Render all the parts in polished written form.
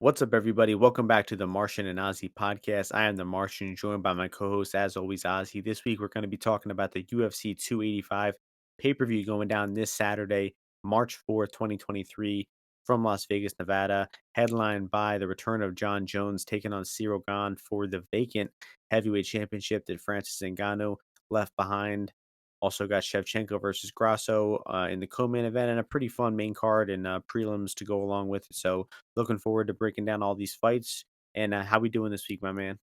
What's up, everybody? Welcome back to the Martian and Ozzy podcast. I am the Martian, joined by my co-host, as always, Ozzy. This week, we're going to be talking about the UFC 285 pay-per-view going down this Saturday, March 4th, 2023, from Las Vegas, Nevada, headlined by the return of John Jones taking on Cyril Gane for the vacant heavyweight championship that Francis Ngannou left behind. Also got Shevchenko versus Grasso in the co-main event, and a pretty fun main card and prelims to go along with it. So looking forward to breaking down all these fights. And how we doing this week, my man?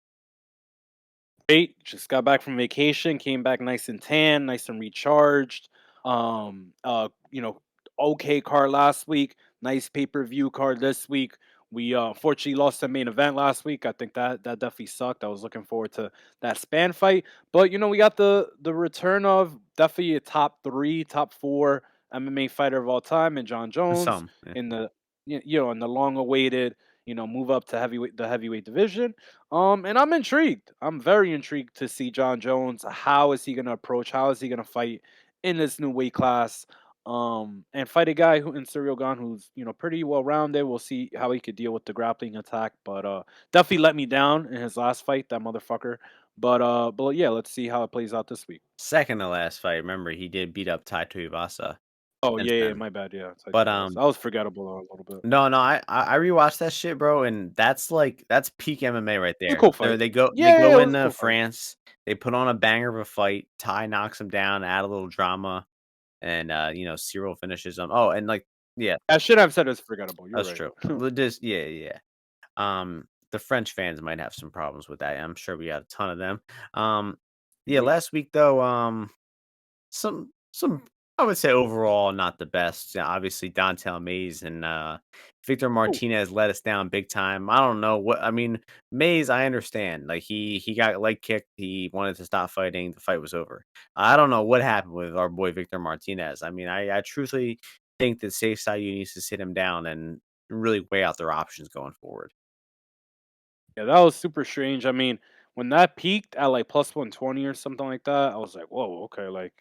Great. Just got back from vacation, came back nice and tan, nice and recharged. Um, uh, you know, okay card last week, nice pay-per-view card this week. We unfortunately lost the main event last week. I think that definitely sucked. I was looking forward to that span fight. But we got the return of definitely a top three, top four MMA fighter of all time, and John Jones Some, yeah. in the in the long awaited, move up to heavyweight division. And I'm intrigued. I'm very intrigued to see John Jones. How is he going to approach? How is he going to fight in this new weight class? And fight a guy who in Cyril Gane who's pretty well rounded. We'll see how he could deal with the grappling attack, but definitely let me down in his last fight, that motherfucker. But yeah, let's see how it plays out this week. Second to last fight. Remember, he did beat up Tai Tuivasa Oh since yeah, then. my bad. Yeah, it's like But I was forgettable a little bit. no, I rewatched that shit, bro, and that's peak MMA right It was a there. cool They fight. they go they Yeah, go it was a into cool fight. France. They put on a banger of a fight. Ty knocks him down, add a little drama, and Cyril finishes him. Oh, and like, yeah, I should have said it's forgettable. You're that's right. true. Just yeah. The French fans might have some problems with that. I'm sure we got a ton of them. Yeah, Yep. last week though, some I would say overall not the best. Yeah, obviously Dontel Mays and Victor Oh, Martinez let us down big time. I don't know what I mean. Mays, I understand. Like he got leg kicked. He wanted to stop fighting. The fight was over. I don't know what happened with our boy Victor Martinez. I mean, I truthfully think that safe side you needs to sit him down and really weigh out their options going forward. yeah, that was super strange. I mean, when that peaked at like plus 120 or something like that, I was like, whoa, okay, like,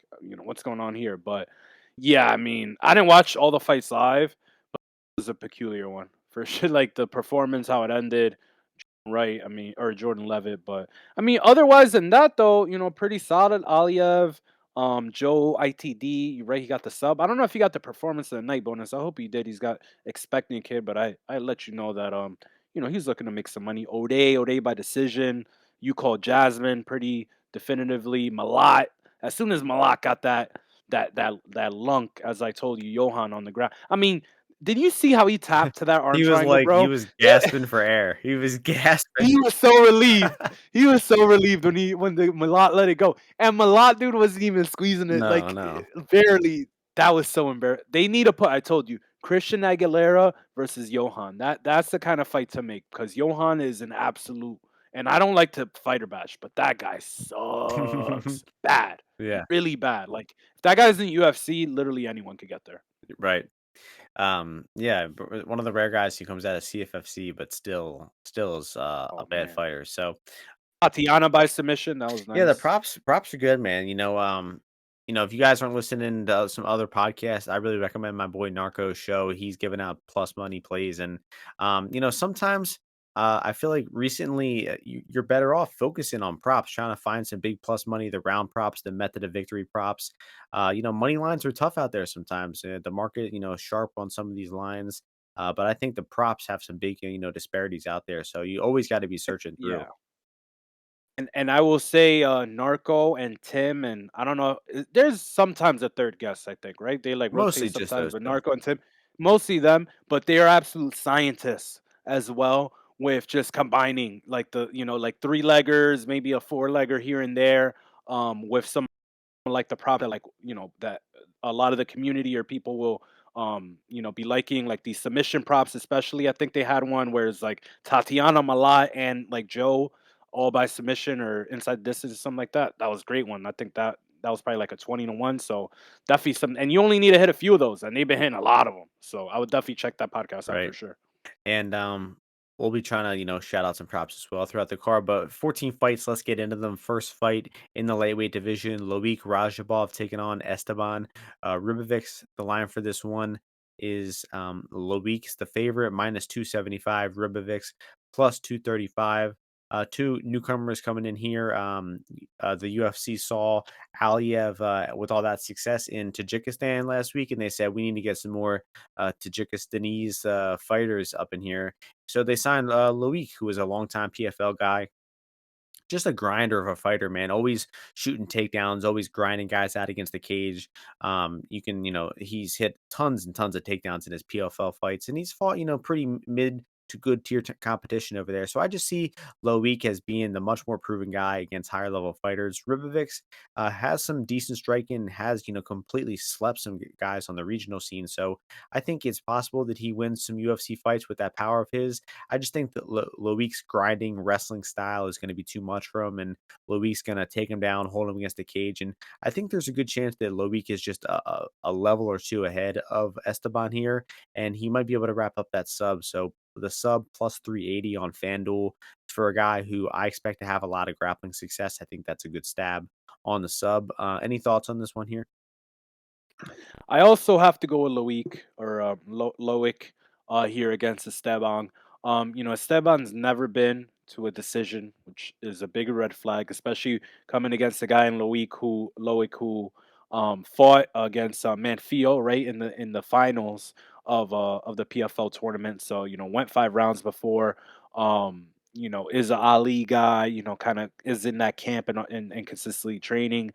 what's going on here? But yeah, I mean, I didn't watch all the fights live. It was a peculiar one for sure. Like the performance, how it ended, right? I mean, or Jordan Levitt. But I mean, otherwise than that, though, pretty solid. Aliev, Joe ITD, right? He got the sub. I don't know if he got the performance of the night bonus. I hope he did. He's got expecting kid, but I let you know that he's looking to make some money. Ode by decision. You called Jasmine pretty definitively. Malat. As soon as Malat got that lunk, as I told you, Johan on the ground. I mean, did you see how he tapped to that arm triangle, He bro? was gasping for air. He was gasping. He was so relieved. He was so relieved when the Malott let it go, and Malott dude wasn't even squeezing it No, like no. barely. That was so embarrassing. They need to put. I told you, Christian Aguilera versus Johan. That's the kind of fight to make because Johan is an absolute. And I don't like to fighter bash, but that guy sucks bad, Yeah, really bad. Like if that guy's in UFC, literally anyone could get there. right. Yeah, one of the rare guys who comes out of CFFC, but still is a Oh bad man, fighter. So Tatiana by submission. That was yeah, the nice. props are good, man. If you guys aren't listening to some other podcasts, I really recommend my boy Narco's show. He's giving out plus money plays, and sometimes I feel like recently you're better off focusing on props, trying to find some big plus money, the round props, the method of victory props. Money lines are tough out there sometimes. The market, is sharp on some of these lines. But I think the props have some big, disparities out there. So you always got to be searching through. Yeah. And I will say, Narco and Tim, and I don't know. There's sometimes a third guest, I think, right? They like rotate Mostly just sometimes, those but two. Narco and Tim, mostly them, but they are absolute scientists as well. With just combining like like three leggers, maybe a four legger here and there, with some like the prop that that a lot of the community or people will be liking like these submission props, especially. I think they had one where it's like Tatiana Malat and like Joe all by submission or inside distance or something like that. That was a great one. I think that was probably like a 20-1. So definitely some, and you only need to hit a few of those, and they've been hitting a lot of them. So I would definitely check that podcast out for Right. sure. And we'll be trying to, shout out some props as well throughout the card. But 14 fights, let's get into them. First fight in the lightweight division, Loic Radzhabov taking on Esteban Ribovics. The line for this one. is Loic's the favorite, minus 275, Ribovics plus 235. Two newcomers coming in here. The UFC saw Aliyev with all that success in Tajikistan last week, and they said we need to get some more Tajikistanese fighters up in here. So they signed Loic, who is a longtime PFL guy, just a grinder of a fighter, man. Always shooting takedowns, always grinding guys out against the cage. He's hit tons and tons of takedowns in his PFL fights, and he's fought, pretty mid to good tier competition over there. So I just see Loic as being the much more proven guy against higher level fighters. Ribovics has some decent striking, has, completely slept some guys on the regional scene. So I think it's possible that he wins some UFC fights with that power of his. I just think that Loic's grinding wrestling style is going to be too much for him, and Loic's going to take him down, hold him against the cage. And I think there's a good chance that Loic is just a level or two ahead of Esteban here, and he might be able to wrap up that sub. So the sub plus 380 on FanDuel for a guy who I expect to have a lot of grappling success. I think that's a good stab on the sub. Any thoughts on this one here? I also have to go with Loic or Loic here against Esteban. Esteban's never been to a decision, which is a bigger red flag, especially coming against a guy in Loic who fought against Manfio right in the finals of the PFL tournament. So went 5 rounds before. Is a Ali guy. Kind of is in that camp and consistently training,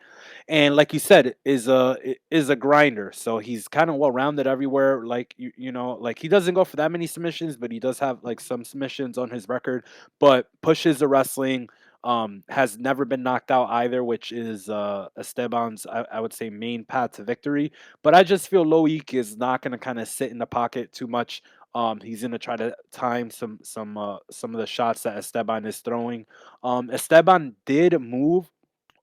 and like you said, is a grinder. So he's kind of well rounded everywhere. Like like he doesn't go for that many submissions, but he does have like some submissions on his record. But pushes the wrestling. Has never been knocked out either, which is Esteban's, I would say, main path to victory. But I just feel Loic is not going to kind of sit in the pocket too much. He's going to try to time some of the shots that Esteban is throwing. Esteban did move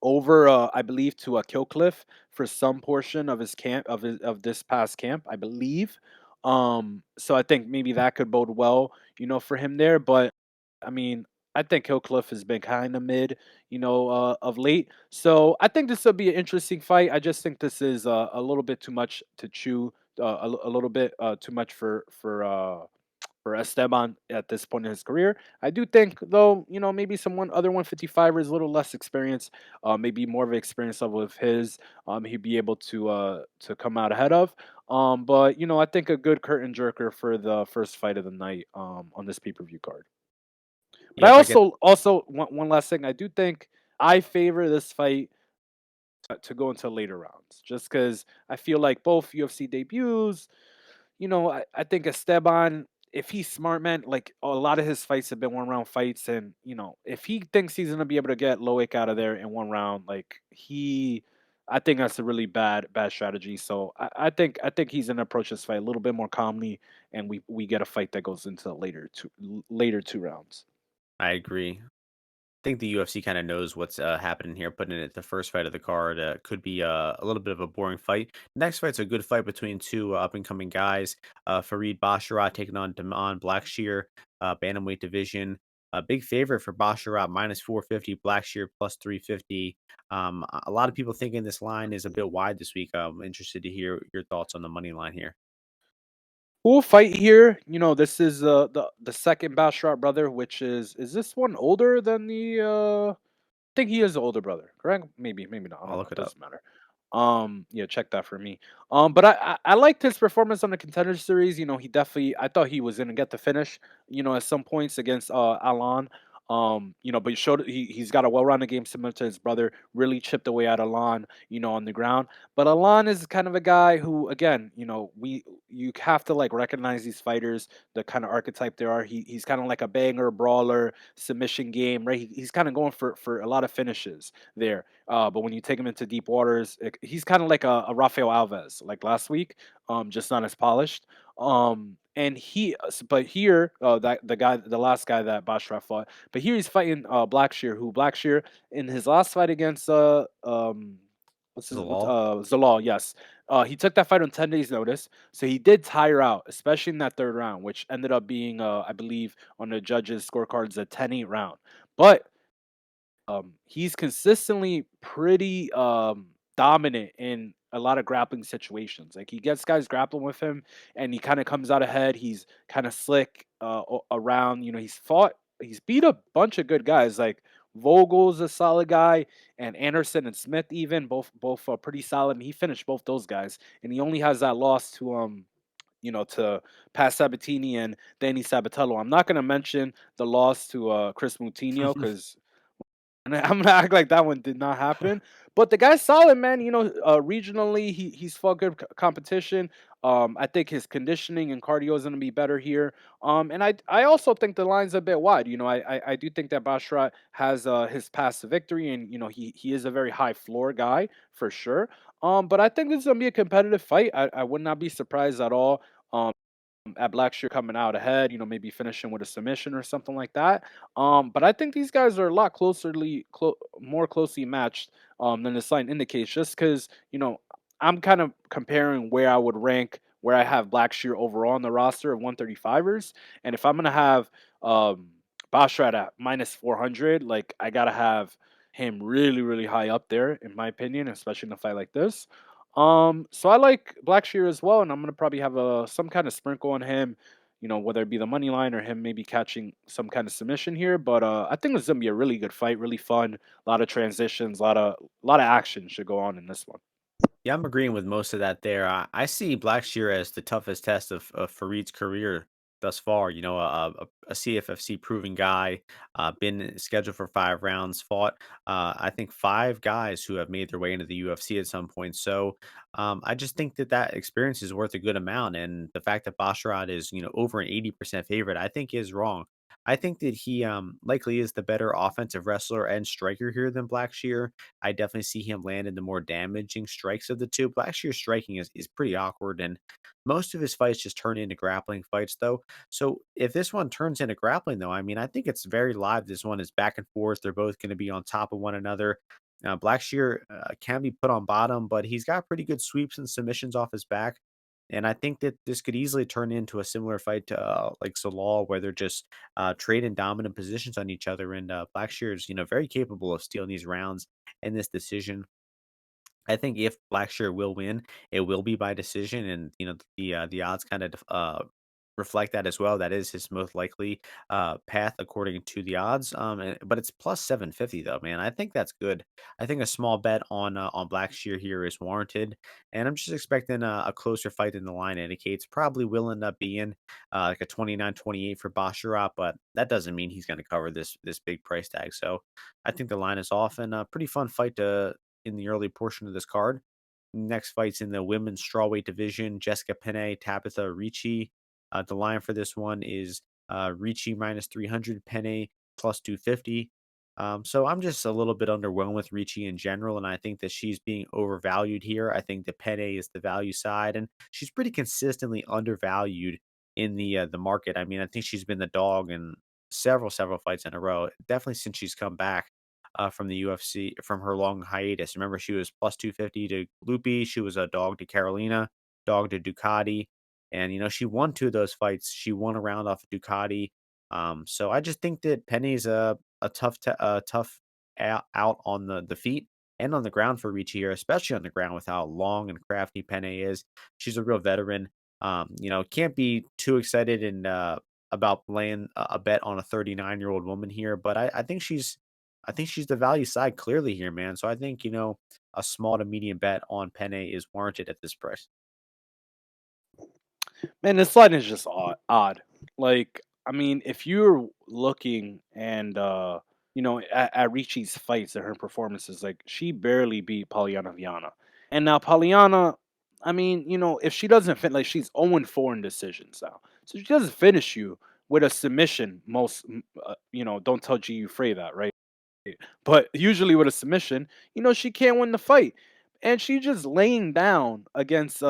over, I believe, to a Killcliff for some portion of his camp of this past camp, I believe. So I think maybe that could bode well, for him there. But I mean, I think Killcliff has been kind of mid, of late. So I think this will be an interesting fight. I just think this is a little bit too much to chew, a little bit too much for Esteban at this point in his career. I do think, though, maybe someone other 155 is a little less experienced, maybe more of an experience level of his, he'd be able to come out ahead of. But I think a good curtain jerker for the first fight of the night on this pay per view card. But Yeah, I if I get also one last thing. I do think I favor this fight to go into later rounds, just because I feel like both UFC debuts. I think Esteban, if he's smart, man, like a lot of his fights have been 1 round fights, and if he thinks he's gonna be able to get Loic out of there in 1 round, I think that's a really bad strategy. So I think he's gonna approach this fight a little bit more calmly, and we get a fight that goes into later 2 rounds. I agree. Think the UFC kind of knows what's happening here, putting it at the first fight of the card. Could be a little bit of a boring fight. Next fight's a good fight between two up and coming guys. Farid Basharat taking on Damon Blackshear, bantamweight division. A big favorite for Basharat, minus 450, Blackshear plus 350. A lot of people thinking this line is a bit wide this week. I'm interested to hear your thoughts on the money line here. Cool fight here. This is the second Basharat brother, which is this one older than the I think he is the older brother, correct? Maybe not. I I'll don't know. look It it up. doesn't matter. Yeah, check that for me. But I liked his performance on the contender series. He definitely, I thought he was gonna get the finish. At some points against Alan. But he showed he's got a well-rounded game similar to his brother. Really chipped away at Alan, on the ground. But Alan is kind of a guy who, again, you have to like recognize these fighters, the kind of archetype they are. He's kind of like a banger, brawler, submission game, right? He's kind of going for a lot of finishes there. But when you take him into deep waters, he's kind of like a Rafael Alves, like last week, just not as polished. But here, the last guy that Bashra fought, but here he's fighting Blackshear, who Blackshear in his last fight against Zalal, yes. He took that fight on 10 days notice, so he did tire out, especially in that third round, which ended up being, I believe, on the judges' scorecards, a 10-8 round. But he's consistently pretty dominant in a lot of grappling situations. Like he gets guys grappling with him, and he kind of comes out ahead. He's kind of slick around. He's beat a bunch of good guys. Like Vogel's a solid guy, and Anderson and Smith even both pretty solid. And he finished both those guys, and he only has that loss to to Pat Sabatini and Danny Sabatello. I'm not going to mention the loss to Chris Moutinho because and I'm gonna act like that one did not happen. But the guy's solid, man. Regionally, he's fought good competition. I think his conditioning and cardio is gonna be better here. And I also think the line's a bit wide. I do think that Basharat has his path to victory, and he is a very high floor guy for sure. But I think this is gonna be a competitive fight. I would not be surprised at all. Um, at Blackshear coming out ahead, maybe finishing with a submission or something like that. But I think these guys are a lot more closely matched than the sign indicates, just because I'm kind of comparing where I would rank where I have Blackshear overall on the roster of 135ers, and if I'm gonna have um, Bashrat at -400, like I gotta have him really, really high up there, in my opinion, especially in a fight like this. So I like Blackshear as well, and I'm gonna probably have some kind of sprinkle on him, whether it be the money line or him maybe catching some kind of submission here. But I think it's gonna be a really good fight, really fun, a lot of transitions, a lot of action should go on in this one. Yeah, I'm agreeing with most of that there. I see Blackshear as the toughest test of Farid's career thus far. A CFFC proven guy, been scheduled for 5 rounds, fought, I think, 5 guys who have made their way into the UFC at some point. So I just think that that experience is worth a good amount. And the fact that Basharat is, over an 80% favorite, I think is wrong. I think that he likely is the better offensive wrestler and striker here than Blackshear. I definitely see him land in the more damaging strikes of the two. Blackshear's striking is pretty awkward, and most of his fights just turn into grappling fights, though. So if this one turns into grappling, though, I mean, I think it's very live. This one is back and forth. They're both going to be on top of one another. Blackshear can be put on bottom, but he's got pretty good sweeps and submissions off his back. And I think that this could easily turn into a similar fight to like Zalal, where they're just trading dominant positions on each other. And Blackshear is, very capable of stealing these rounds in this decision. I think if Blackshear will win, it will be by decision, and the odds kind of reflect that as well. That is his most likely path according to the odds. But it's plus 750 though, man. I think that's good. I think a small bet on Blackshear here is warranted, and I'm just expecting a closer fight than the line indicates. Probably will end up being like a 29-28 for Basharat, but that doesn't mean he's going to cover this big price tag. So I think the line is off, and a pretty fun fight to in the early portion of this card. Next fight's in the women's strawweight division. Jessica Penne, Tabitha Ricci. The line for this one is Ricci -300, Penne +250. So I'm just a little bit underwhelmed with Ricci in general, and I think that she's being overvalued here. I think the Penne is the value side, and she's pretty consistently undervalued in the market. I mean, I think she's been the dog in several fights in a row. Definitely since she's come back from the UFC from her long hiatus. Remember, she was plus 250 to Lupi. She was a dog to Carolina, dog to Ducati. And, she won 2 of those fights. She won a round off of Ducati. So I just think that Penny's a tough out on the feet and on the ground for Ricci here, especially on the ground with how long and crafty Penne is. She's a real veteran. Can't be too excited and about laying a bet on a 39-year-old woman here, but I think she's the value side clearly here, man. So I think, a small to medium bet on Penne is warranted at this price. Man, this line is just odd. Like, I mean, if you're looking and at Ricci's fights and her performances, like she barely beat Polyana Viana. And now Polyana, I mean, if she doesn't fit, like she's 0-4 in decisions now. So she doesn't finish you with a submission. Don't tell G. Frey that, right? But usually with a submission, she can't win the fight. And she just laying down against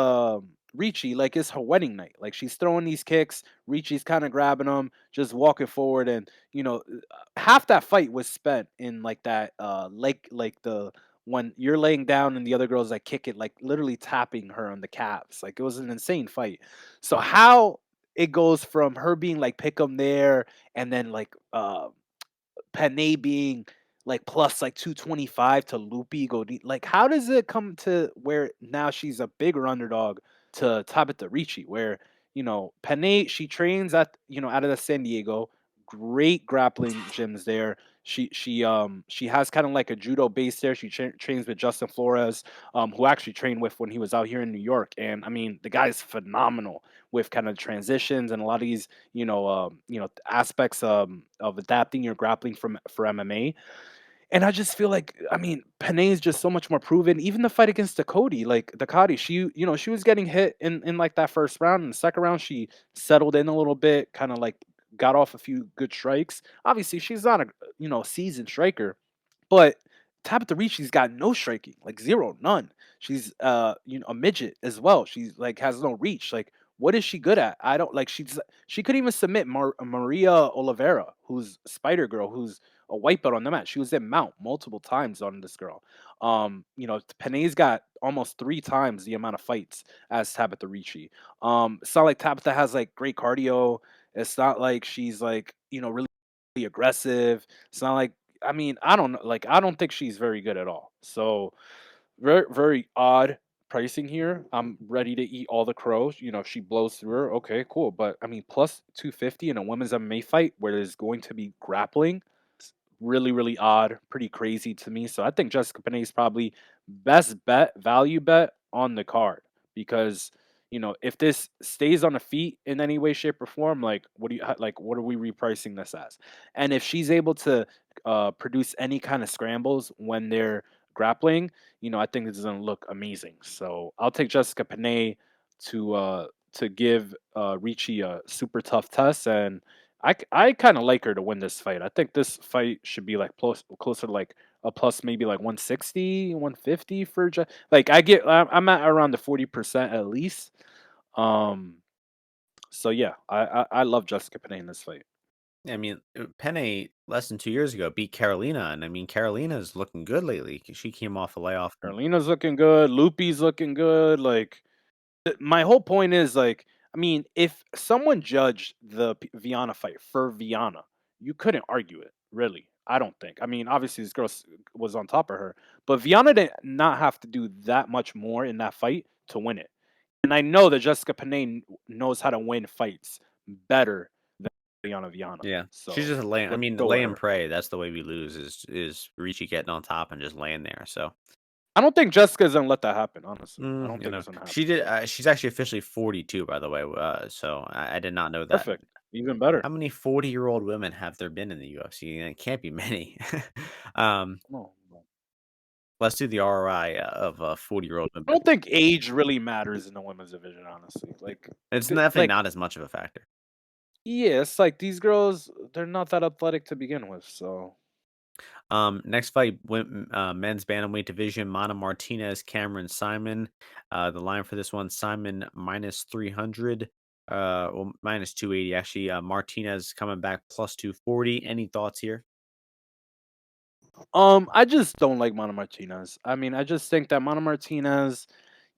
Ricci like it's her wedding night. Like she's throwing these kicks, Ricci's kind of grabbing them, just walking forward, and half that fight was spent in like that like the when you're laying down and the other girls like kick it, like literally tapping her on the calves. Like it was an insane fight. So how it goes from her being like pick 'em there and then like Panay being like plus like 225 to Loopy like how does it come to where now she's a bigger underdog to Tabitha Ricci where Penne she trains at out of the San Diego, great grappling gyms there. She has kind of like a judo base there. She trains with Justin Flores, who actually trained with when he was out here in New York, and I mean the guy's phenomenal with kind of transitions and a lot of these aspects of adapting your grappling from for MMA. And I just feel like, I mean, Panay is just so much more proven. Even the fight against Dakoti, she was getting hit in like that first round. In the second round, she settled in a little bit, kind of like got off a few good strikes. Obviously, she's not a seasoned striker, but Tabitha Ricci's got no striking, like zero, none. She's a midget as well. She's like has no reach. Like what is she good at? I don't like she could even submit Maria Oliveira, who's Spider Girl, who's a white belt on the mat. She was in mount multiple times on this girl. Panay's got almost three times the amount of fights as Tabitha Ricci. It's not like Tabitha has like great cardio. It's not like she's like, really aggressive. It's not like I mean, I don't know. Like, I don't think she's very good at all. So, very, very odd pricing here. I'm ready to eat all the crows. If she blows through her, okay, cool. But I mean, plus 250 in a women's MMA fight where there's going to be grappling, really, really odd, pretty crazy to me. So I think Jessica Penne is probably best bet, value bet on the card because if this stays on the feet in any way, shape, or form, like what are we repricing this as? And if she's able to produce any kind of scrambles when they're grappling, I think this is gonna look amazing. So I'll take Jessica Penne to give Ricci a super tough test and I kind of like her to win this fight. I think this fight should be like closer to like a plus maybe like 160, 150 for like I'm at around the 40% at least. Um so yeah, I love Jessica Penne in this fight. I mean, Penne less than 2 years ago beat Carolina, and I mean, Carolina's looking good lately. She came off a layoff from. Carlina's looking good, Loopy's looking good. Like my whole point is like, I mean, if someone judged the Viana fight for Viana, you couldn't argue it, really. I don't think. I mean, obviously this was on top of her, but Viana did not have to do that much more in that fight to win it. And I know that Jessica Penne knows how to win fights better than Viana. Yeah, she's So just laying. I let's mean, go with lay and her. pray. That's the way we lose. Is Ricci getting on top and just laying there? So, I don't think Jessica's gonna let that happen. Honestly, I don't you think know, it's gonna happen. she did. She's actually officially 42, by the way. So I did not know that. Perfect, even better. How many 40-year-old women have there been in the UFC? It can't be many. um, No, no. let's do the ROI of 40-year-old I women. don't think age really matters in the women's division, honestly. Like, It's definitely like not as much of a factor. yeah, it's like these girls, they're not that athletic to begin with. So Next fight, men's bantamweight division, Mana Martinez, Cameron-Saaiman. The line for this one, Simon minus 300, well, minus 280 actually. Martinez coming back plus 240. Any thoughts here? I just don't like Mana Martinez. I mean, I just think that Mana Martinez,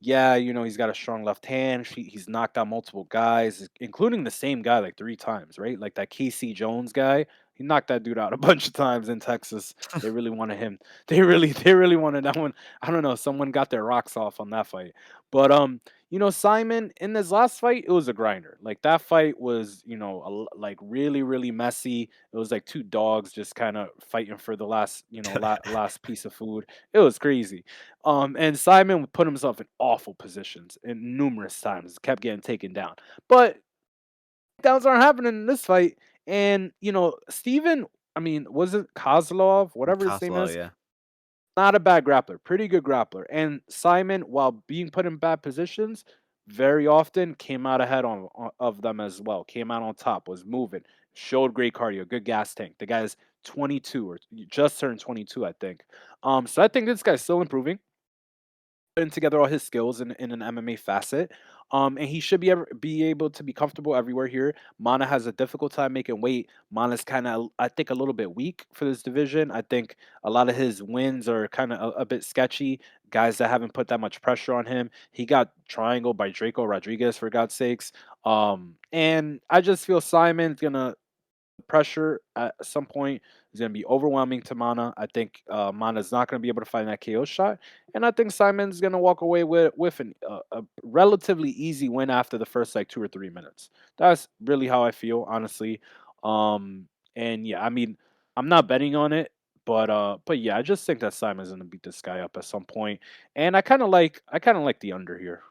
yeah, he's got a strong left hand. He's knocked out multiple guys, including the same guy like three times, right? Like that KC Jones guy. He knocked that dude out a bunch of times in Texas. They really wanted him. They really wanted that one. I don't know. Someone got their rocks off on that fight. But Simon in this last fight, it was a grinder. Like that fight was, like really, really messy. It was like two dogs just kind of fighting for the last, last piece of food. It was crazy. And Simon would put himself in awful positions and numerous times, kept getting taken down. But downs aren't happening in this fight. And Steven, I mean, was it Kozlov, whatever his name Costello, is? yeah. Not a bad grappler, pretty good grappler. And Simon, while being put in bad positions, very often came out ahead of them as well. Came out on top, was moving, showed great cardio, good gas tank. The guy's 22 or just turned 22, I think. So I think this guy's still improving, putting together all his skills in an MMA facet. And he should be able to be comfortable everywhere here. Mana has a difficult time making weight. Mana's kind of, I think, a little bit weak for this division. I think a lot of his wins are kind of a bit sketchy. Guys that haven't put that much pressure on him. He got triangled by Draco Rodriguez for God's sakes. And I just feel Simon's gonna pressure at some point is going to be overwhelming to Mana. I think Mana's not going to be able to find that KO shot, and I think Simon's going to walk away with a relatively easy win after the first like 2 or 3 minutes. That's really how I feel, honestly. Um, and yeah, I mean, I'm not betting on it, but yeah, I just think that Simon's going to beat this guy up at some point, and I kind of like the under here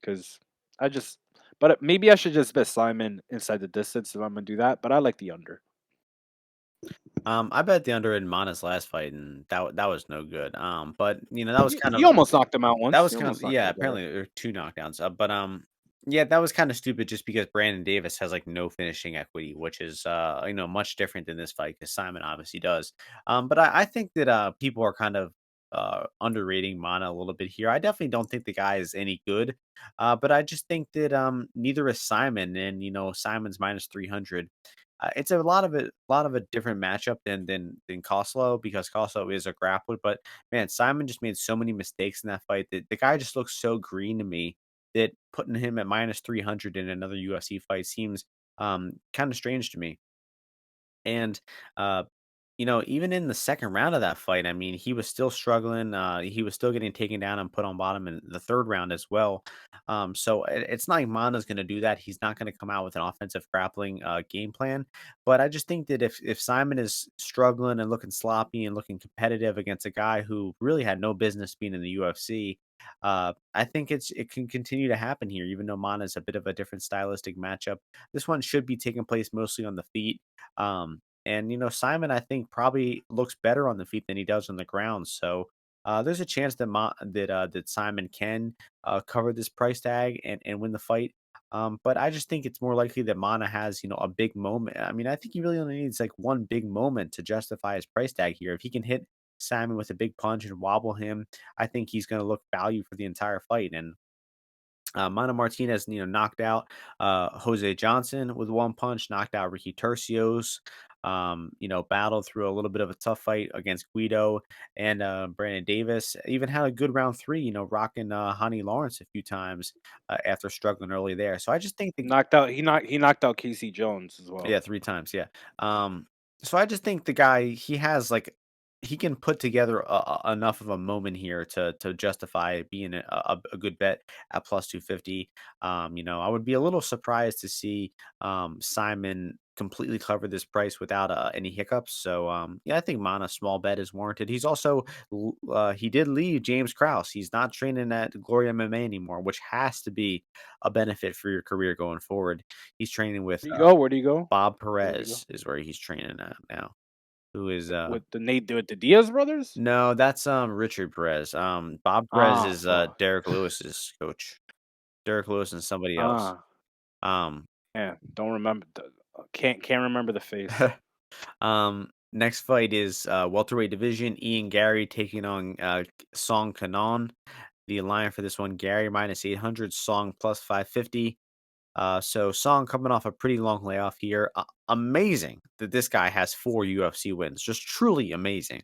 because I just. But maybe I should just bet Simon inside the distance if I'm gonna do that. But I like the under. I bet the under in Mana's last fight, and that was no good. But that was kind He of almost knocked him out that once. was He kind of almost knocked yeah. him out. Apparently there were two knockdowns. But yeah, that was kind of stupid just because Brandon Davis has like no finishing equity, which is much different than this fight because Simon obviously does. But I think that people are kind of underrating Mana a little bit here. I definitely don't think the guy is any good. But I just think that neither is Simon, and Simon's minus 300. It's a lot of a different matchup than Koslow because Koslow is a grappler, but man, Simon just made so many mistakes in that fight that the guy just looks so green to me that putting him at minus 300 in another UFC fight seems kind of strange to me. And, uh, even in the second round of that fight, I mean, he was still struggling. He was still getting taken down and put on bottom in the third round as well. So it's not like Mana's going to do that. He's not going to come out with an offensive grappling game plan. But I just think that if Simon is struggling and looking sloppy and looking competitive against a guy who really had no business being in the UFC, I think it can continue to happen here, even though Mana is a bit of a different stylistic matchup. This one should be taking place mostly on the feet. And Simon, I think, probably looks better on the feet than he does on the ground. So there's a chance that that Simon can cover this price tag and win the fight. But I just think it's more likely that Mana has a big moment. I mean, I think he really only needs like one big moment to justify his price tag here. If he can hit Simon with a big punch and wobble him, I think he's going to look value for the entire fight. And Mana Martinez, knocked out Jose Johnson with one punch, knocked out Ricky Tercios. Battled through a little bit of a tough fight against Guido and Brandon Davis. Even had a good round three, rocking Honey Lawrence a few times after struggling early there. So I just think the He knocked out Casey Jones as well. yeah, 3 times, yeah. So I just think the guy, he has, like he can put together enough of a moment here to justify being a good bet at plus 250. I would be a little surprised to see, Simon completely cover this price without, any hiccups. So, yeah, I think Mana small bet is warranted. He's also he did leave James Krause. He's not training at Glory MMA anymore, which has to be a benefit for your career going forward. He's training with, Where do you go? Where do you go? Bob Where do you go? Perez is where he's training at now, who is, With the Diaz brothers? no, that's, Richard Perez. Bob Perez Ah, is, fuck. Derek Lewis's coach. Derek Lewis and somebody else. Ah, Um, yeah. Don't remember. Can't remember the face. next fight is, welterweight division, Ian Gary taking on, Song Kanon. The line for this one, Gary minus 800, Song plus 550. So Song coming off a pretty long layoff here. Amazing that this guy has 4 UFC wins. Just truly amazing.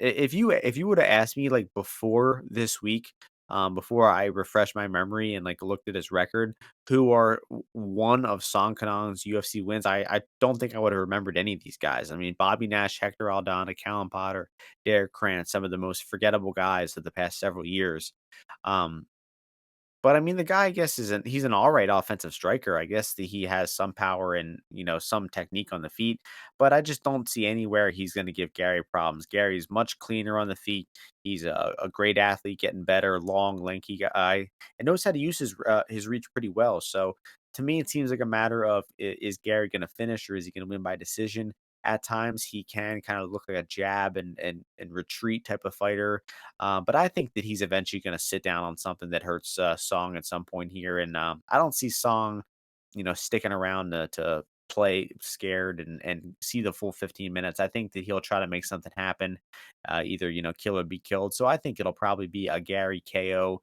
If you would have asked me like before this week, before I refreshed my memory and like looked at his record, who are one of Song Kanong's UFC wins, I don't think I would have remembered any of these guys. I mean, Bobby Nash, Hector Aldana, Callum Potter, Derek Krantz, some of the most forgettable guys of the past several years. Um, but I mean, the guy, I guess, he's an all right offensive striker. I guess that he has some power and some technique on the feet, but I just don't see anywhere he's going to give Gary problems. Gary's much cleaner on the feet. He's a great athlete, getting better, long, lanky guy, and knows how to use his reach pretty well. So to me, it seems like a matter of is Gary going to finish or is he going to win by decision? At times, he can kind of look like a jab and retreat type of fighter, but I think that he's eventually going to sit down on something that hurts Song at some point here, and I don't see Song, sticking around to play scared and see the full 15 minutes. I think that he'll try to make something happen, either kill or be killed. So I think it'll probably be a Gary KO,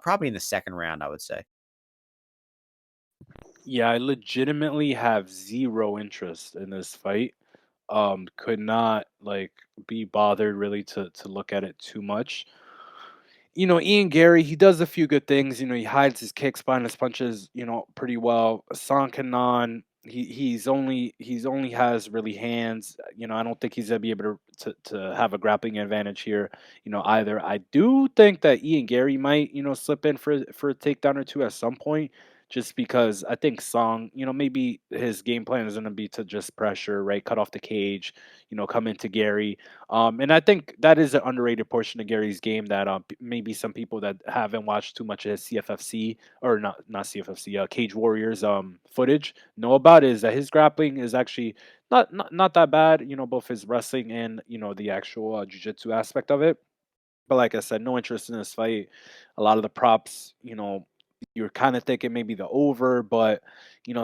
probably in the second round. I would say. Yeah, I legitimately have zero interest in this fight. Could not like be bothered really to look at it too much. Ian Gary, he does a few good things. He hides his kicks behind his punches, pretty well. San Kanan, He's only has really hands. I don't think he's gonna be able to have a grappling advantage here. Either. I do think that Ian Gary might slip in for a takedown or two at some point, just because I think Song, maybe his game plan is gonna be to just pressure, right, cut off the cage, come into Gary. And I think that is an underrated portion of Gary's game that maybe some people that haven't watched too much of his CFFC, or not CFFC, Cage Warriors footage know about, is that his grappling is actually not that bad. Both his wrestling and the actual jiu-jitsu aspect of it. But like I said, no interest in this fight. A lot of the props, you're kind of thinking maybe the over, but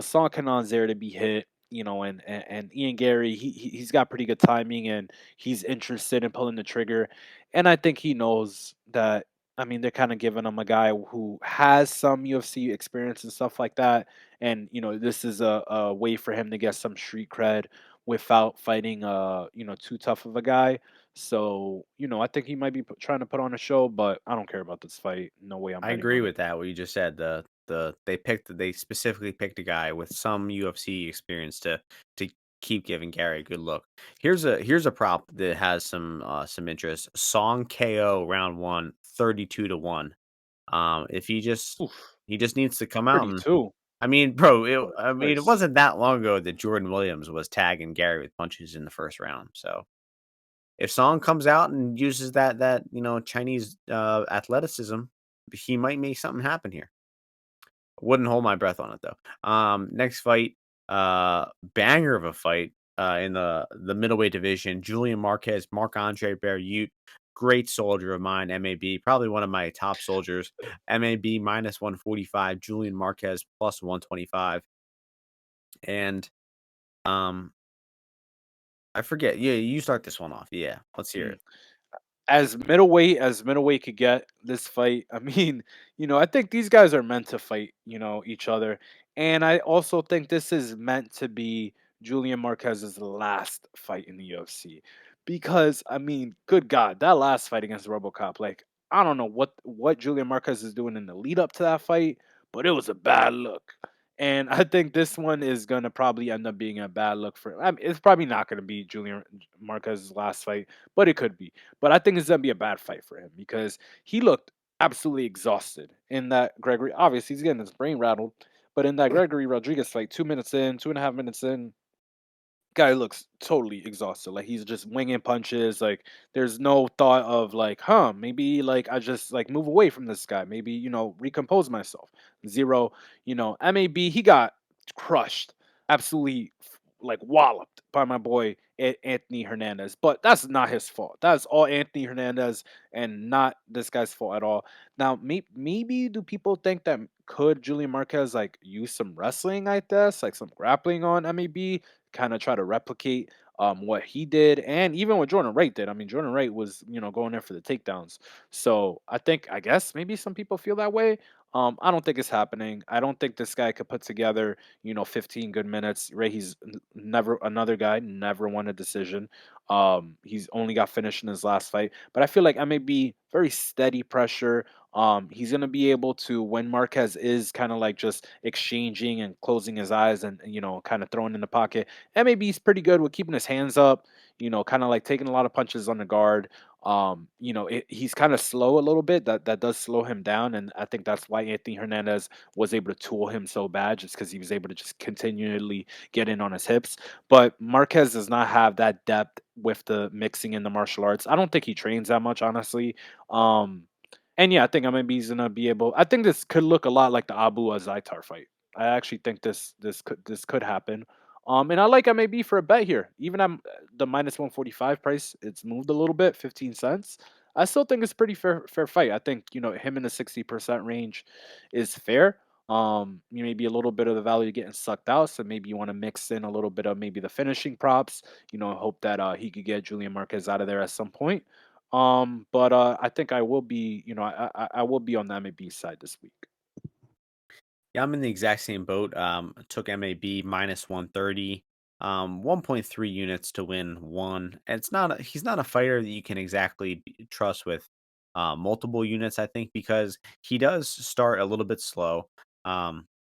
Song Kanon's there to be hit. And Ian Gary, he's got pretty good timing, and he's interested in pulling the trigger. And I think he knows that. I mean, they're kind of giving him a guy who has some UFC experience and stuff like that. And this is a way for him to get some street cred without fighting too tough of a guy. So, I think he might be trying to put on a show, but I don't care about this fight. No way I'm I betting agree on it. with that. What you just said. They specifically picked a guy with some UFC experience to keep giving Gary a good look. Here's a prop that has some interest. Song KO round one, 32 to 1. If Oof, he just needs to come out and 32. I mean, bro, Oh, it Christ. wasn't that long ago that Jordan Williams was tagging Gary with punches in the first round. So if Song comes out and uses that Chinese athleticism, he might make something happen here. Wouldn't hold my breath on it though. Next fight, banger of a fight in the middleweight division. Julian Marquez, Marc-Andre Barriault, great soldier of mine. MAB, probably one of my top soldiers. MAB minus 145. Julian Marquez plus 125. And um, I forget. Yeah, you start this one off. Yeah, let's hear Mm. it. As middleweight could get this fight. I mean, I think these guys are meant to fight, each other. And I also think this is meant to be Julian Marquez's last fight in the UFC. Because I mean, good God, that last fight against RoboCop, like I don't know what Julian Marquez is doing in the lead up to that fight, but it was a bad look. And I think this one is gonna probably end up being a bad look for. I mean, it's probably not gonna be Julian Marquez's last fight, but it could be. But I think it's gonna be a bad fight for him because he looked absolutely exhausted in that Gregory. Obviously, he's getting his brain rattled, but in that Gregory Rodriguez fight, 2 minutes in, 2.5 minutes in, guy looks totally exhausted. Like he's just winging punches. Like there's no thought of like, maybe like I just like move away from this guy. Maybe recompose myself. Zero. MAB he got crushed, absolutely like walloped by my boy Anthony Hernandez. But that's not his fault. That's all Anthony Hernandez and not this guy's fault at all. Now, maybe do people think that could Julian Marquez like use some wrestling like this, like some grappling on MAB? Kind of try to replicate what he did and even what Jordan Wright did. I mean, Jordan Wright was, going there for the takedowns. So I guess maybe some people feel that way. I don't think it's happening. I don't think this guy could put together, 15 good minutes. Right. He's never another guy, never won a decision. He's only got finished in his last fight. But I feel like I may be very steady pressure. He's gonna be able to when Marquez is kind of like just exchanging and closing his eyes and kind of throwing in the pocket. MAB is pretty good with keeping his hands up, kind of like taking a lot of punches on the guard. He's kind of slow a little bit. That does slow him down, and I think that's why Anthony Hernandez was able to tool him so bad, just because he was able to just continually get in on his hips. But Marquez does not have that depth with the mixing in the martial arts. I don't think he trains that much, honestly. Um, and yeah, I think MMB is gonna be able. I think this could look a lot like the Abu Azaitar fight. I actually think this could happen. And I like MAB for a bet here. Even at the minus 145 price, it's moved a little bit, 15 cents. I still think it's pretty fair fight. I think him in the 60% range is fair. You maybe a little bit of the value getting sucked out, so maybe you want to mix in a little bit of maybe the finishing props. Hope that he could get Julian Marquez out of there at some point. But I think I will be, I will be on the MAB side this week. Yeah, I'm in the exact same boat. Took MAB minus 130, 1.3 units to win one. And he's not a fighter that you can exactly trust with multiple units, I think, because he does start a little bit slow.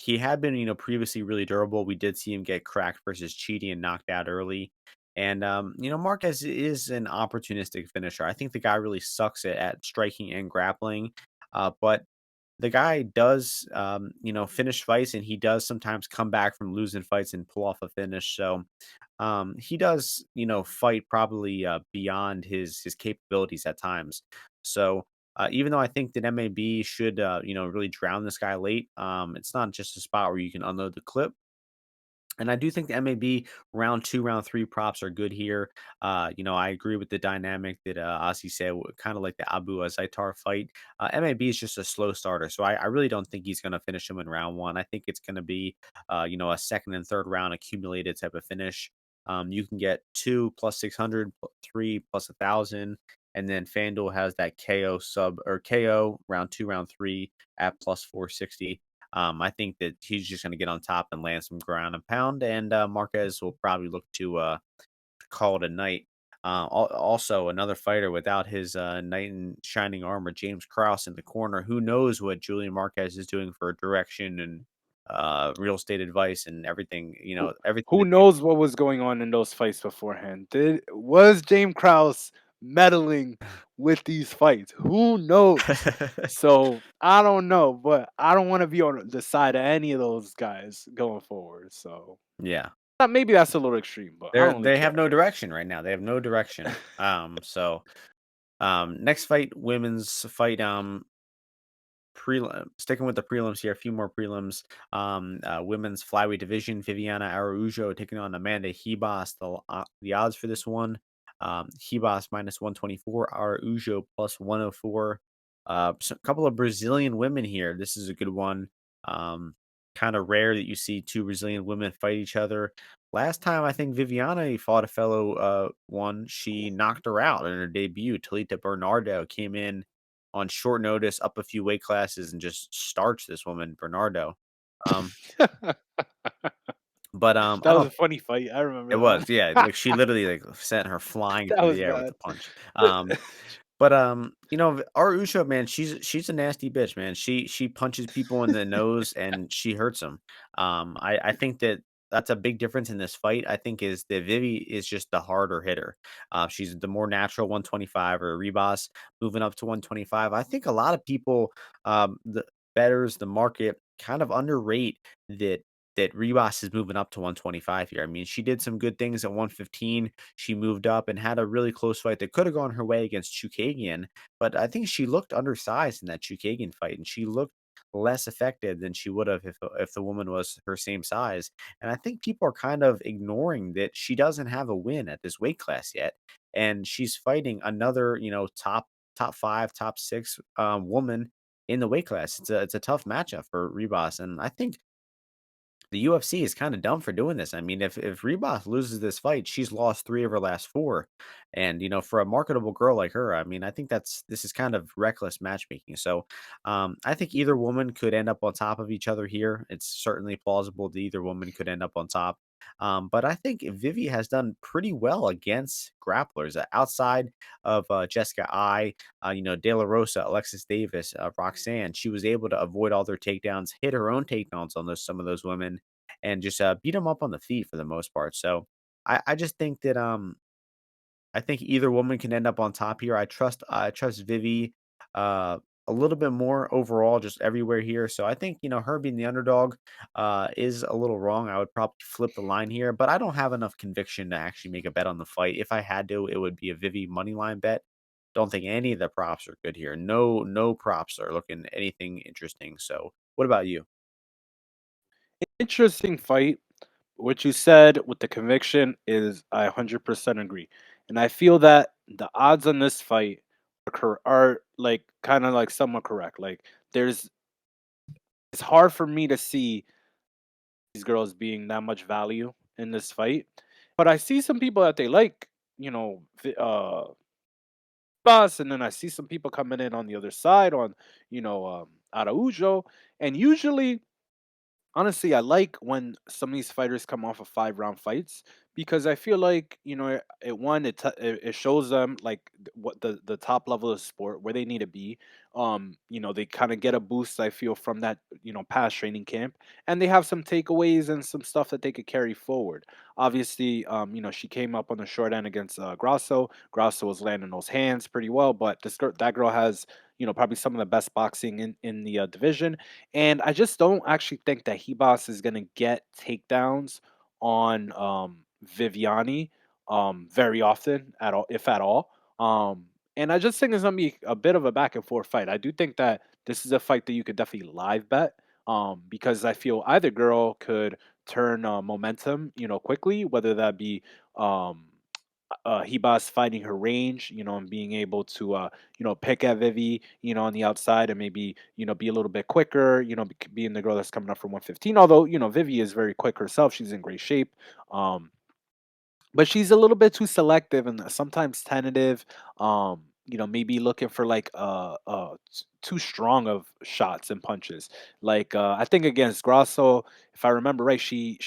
he had been, previously really durable. We did see him get cracked versus Cheaty and knocked out early. And Marquez is an opportunistic finisher. I think the guy really sucks at striking and grappling. But the guy does, finish fights, and he does sometimes come back from losing fights and pull off a finish. So he does, fight probably beyond his capabilities at times. So even though I think that MAB should, really drown this guy late, it's not just a spot where you can unload the clip. And I do think the MAB round 2, round 3 props are good here. I agree with the dynamic that Ozzy said, kind of like the Abu Azaitar fight. MAB is just a slow starter, so I really don't think he's going to finish him in round 1. I think it's going to be, a second and third round accumulated type of finish. You can get 2 plus 600, 3 plus 1,000. And then FanDuel has that KO sub or KO round 2, round 3 at plus 460. I think that he's just going to get on top and land some ground and pound, and Marquez will probably look to call it a night. Also, another fighter without his knight in shining armor, James Krause, in the corner. Who knows what Julian Marquez is doing for direction and real estate advice and everything? Who Everything who that they knows what was going on in those fights beforehand? Was James Krause meddling with these fights? Who knows? do. So I don't know, but I don't want to be on the side of any of those guys going forward. So Yeah, maybe that's a little extreme, but I don't really they have care. no direction right now. They have no direction. Next fight, women's fight. Sticking with the prelims here, a few more prelims. Women's flyweight division, Viviana Araujo taking on Amanda Ribas. The odds for this one, Ribas minus 124, Araujo plus 104. A couple of Brazilian women here. This is a good one. Kind of rare that you see two Brazilian women fight each other. Last time I think Viviana fought a fellow one, she knocked her out in her debut. Talita Bernardo came in on short notice, up a few weight classes, and just starch this woman, Bernardo. Um, but I That was don't. a funny fight. I It remember was, yeah. that. Like she literally like sent her flying That through was the air with bad. a punch. Our Usha, man, she's a nasty bitch, man. She punches people in the nose and she hurts them. I think that's a big difference in this fight. I think is that Vivi is just the harder hitter. She's the more natural 125, or Rebos moving up to 125. I think a lot of people, the betters, the market, kind of underrate that Ribas is moving up to 125 here. I mean, she did some good things at 115. She moved up and had a really close fight that could have gone her way against Chukagian, but I think she looked undersized in that Chukagian fight, and she looked less effective than she would have if the woman was her same size. And I think people are kind of ignoring that she doesn't have a win at this weight class yet, and she's fighting another, top five, top six woman in the weight class. It's a tough matchup for Ribas, and I think the UFC is kinda dumb for doing this. I mean, if Ribas loses this fight, she's lost 3 of her last 4, and, for a marketable girl like her, I mean, I think this is kind of reckless matchmaking. So, I think either woman could end up on top of each other here. It's certainly plausible that either woman could end up on top. But I think Vivi has done pretty well against grapplers, outside of, Jessica Eye, De La Rosa, Alexis Davis, Roxanne. She was able to avoid all their takedowns, hit her own takedowns on some of those women, and just beat them up on the feet for the most part. So I just think that I think either woman can end up on top here. I trust Vivi uh, a little bit more overall, just everywhere here. So I think her being the underdog is a little wrong. I would probably flip the line here, but I don't have enough conviction to actually make a bet on the fight. If I had to, it would be a Vivi money line bet. Don't think any of the props are good here. No props are looking anything interesting. So what about you? Interesting fight. What you said with the conviction is I 100% agree. And I feel that the odds on this fight are like kind of like somewhat correct. Like there's it's hard for me to see these girls being that much value in this fight. But I see some people that they like, Bus, and then I see some people coming in on the other side on, Araujo. And usually Honestly, I like when some of these fighters come off of 5 round fights because I feel like it shows them like what the top level of sport where they need to be. They kind of get a boost. I feel from that past training camp, and they have some takeaways and some stuff that they could carry forward. Obviously, she came up on the short end against Grasso. Grasso was landing those hands pretty well, but that girl has probably some of the best boxing in the division, and I just don't actually think that Ribas is gonna get takedowns on Viviani very often at all, if at all. And I just think it's gonna be a bit of a back and forth fight. I do think that this is a fight that you could definitely live bet. Because I feel either girl could turn momentum, quickly, whether that be um Ribas fighting her range, and being able to, pick at Vivi, on the outside and maybe, be a little bit quicker, being the girl that's coming up from 115. Although, Vivi is very quick herself. She's in great shape. Um, but she's a little bit too selective and sometimes tentative. Maybe looking for like too strong of shots and punches. Like I think against Grasso, if I remember right, she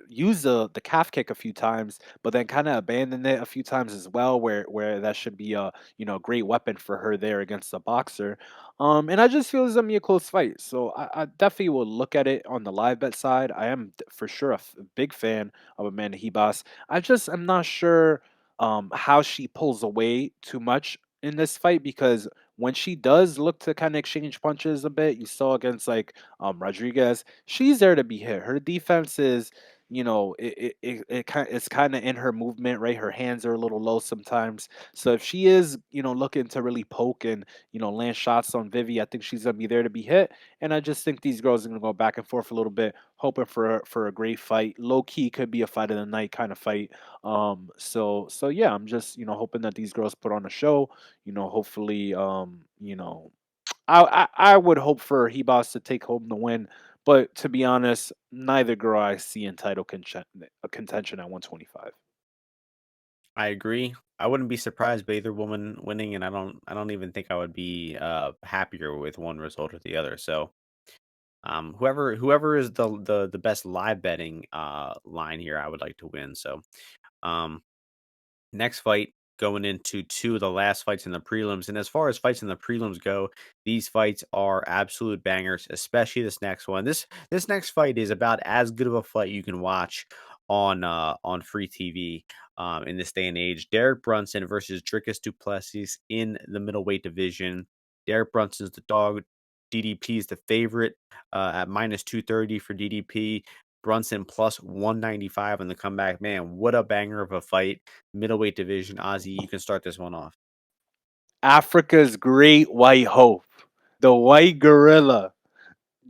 used the calf kick a few times, but then kind of abandoned it a few times as well. Where that should be a great weapon for her there against a boxer. And I just feel it's gonna be a close fight. So I definitely will look at it on the live bet side. I am for sure a big fan of Amanda Ribas. I just am not sure how she pulls away too much in this fight because when she does look to kind of exchange punches a bit, you saw against like Rodriguez, she's there to be hit. Her defense is, it's kind of in her movement, right? Her hands are a little low sometimes. So if she is, looking to really poke and land shots on Vivi, I think she's gonna be there to be hit. And I just think these girls are gonna go back and forth a little bit, hoping for a great fight. Low key could be a fight of the night kind of fight. So yeah, I'm just hoping that these girls put on a show. Hopefully, I would hope for Hebas to take home the win, but to be honest, neither girl I see in contention at 125. I agree. I wouldn't be surprised by either woman winning, and I don't even think I would be happier with one result or the other. So whoever is the best live betting line here, I would like to win. So um next fight going into two of the last fights in the prelims. And as far as fights in the prelims go, these fights are absolute bangers, especially this next one. This next fight is about as good of a fight you can watch on free TV in this day and age. Derek Brunson versus Dricus Du Plessis in the middleweight division. Derek Brunson's the dog. DDP is the favorite at minus 230 for DDP. Brunson plus 195 on the comeback. Man, what a banger of a fight. Middleweight division. Ozzy, you can start this one off. Africa's great white hope, the white gorilla.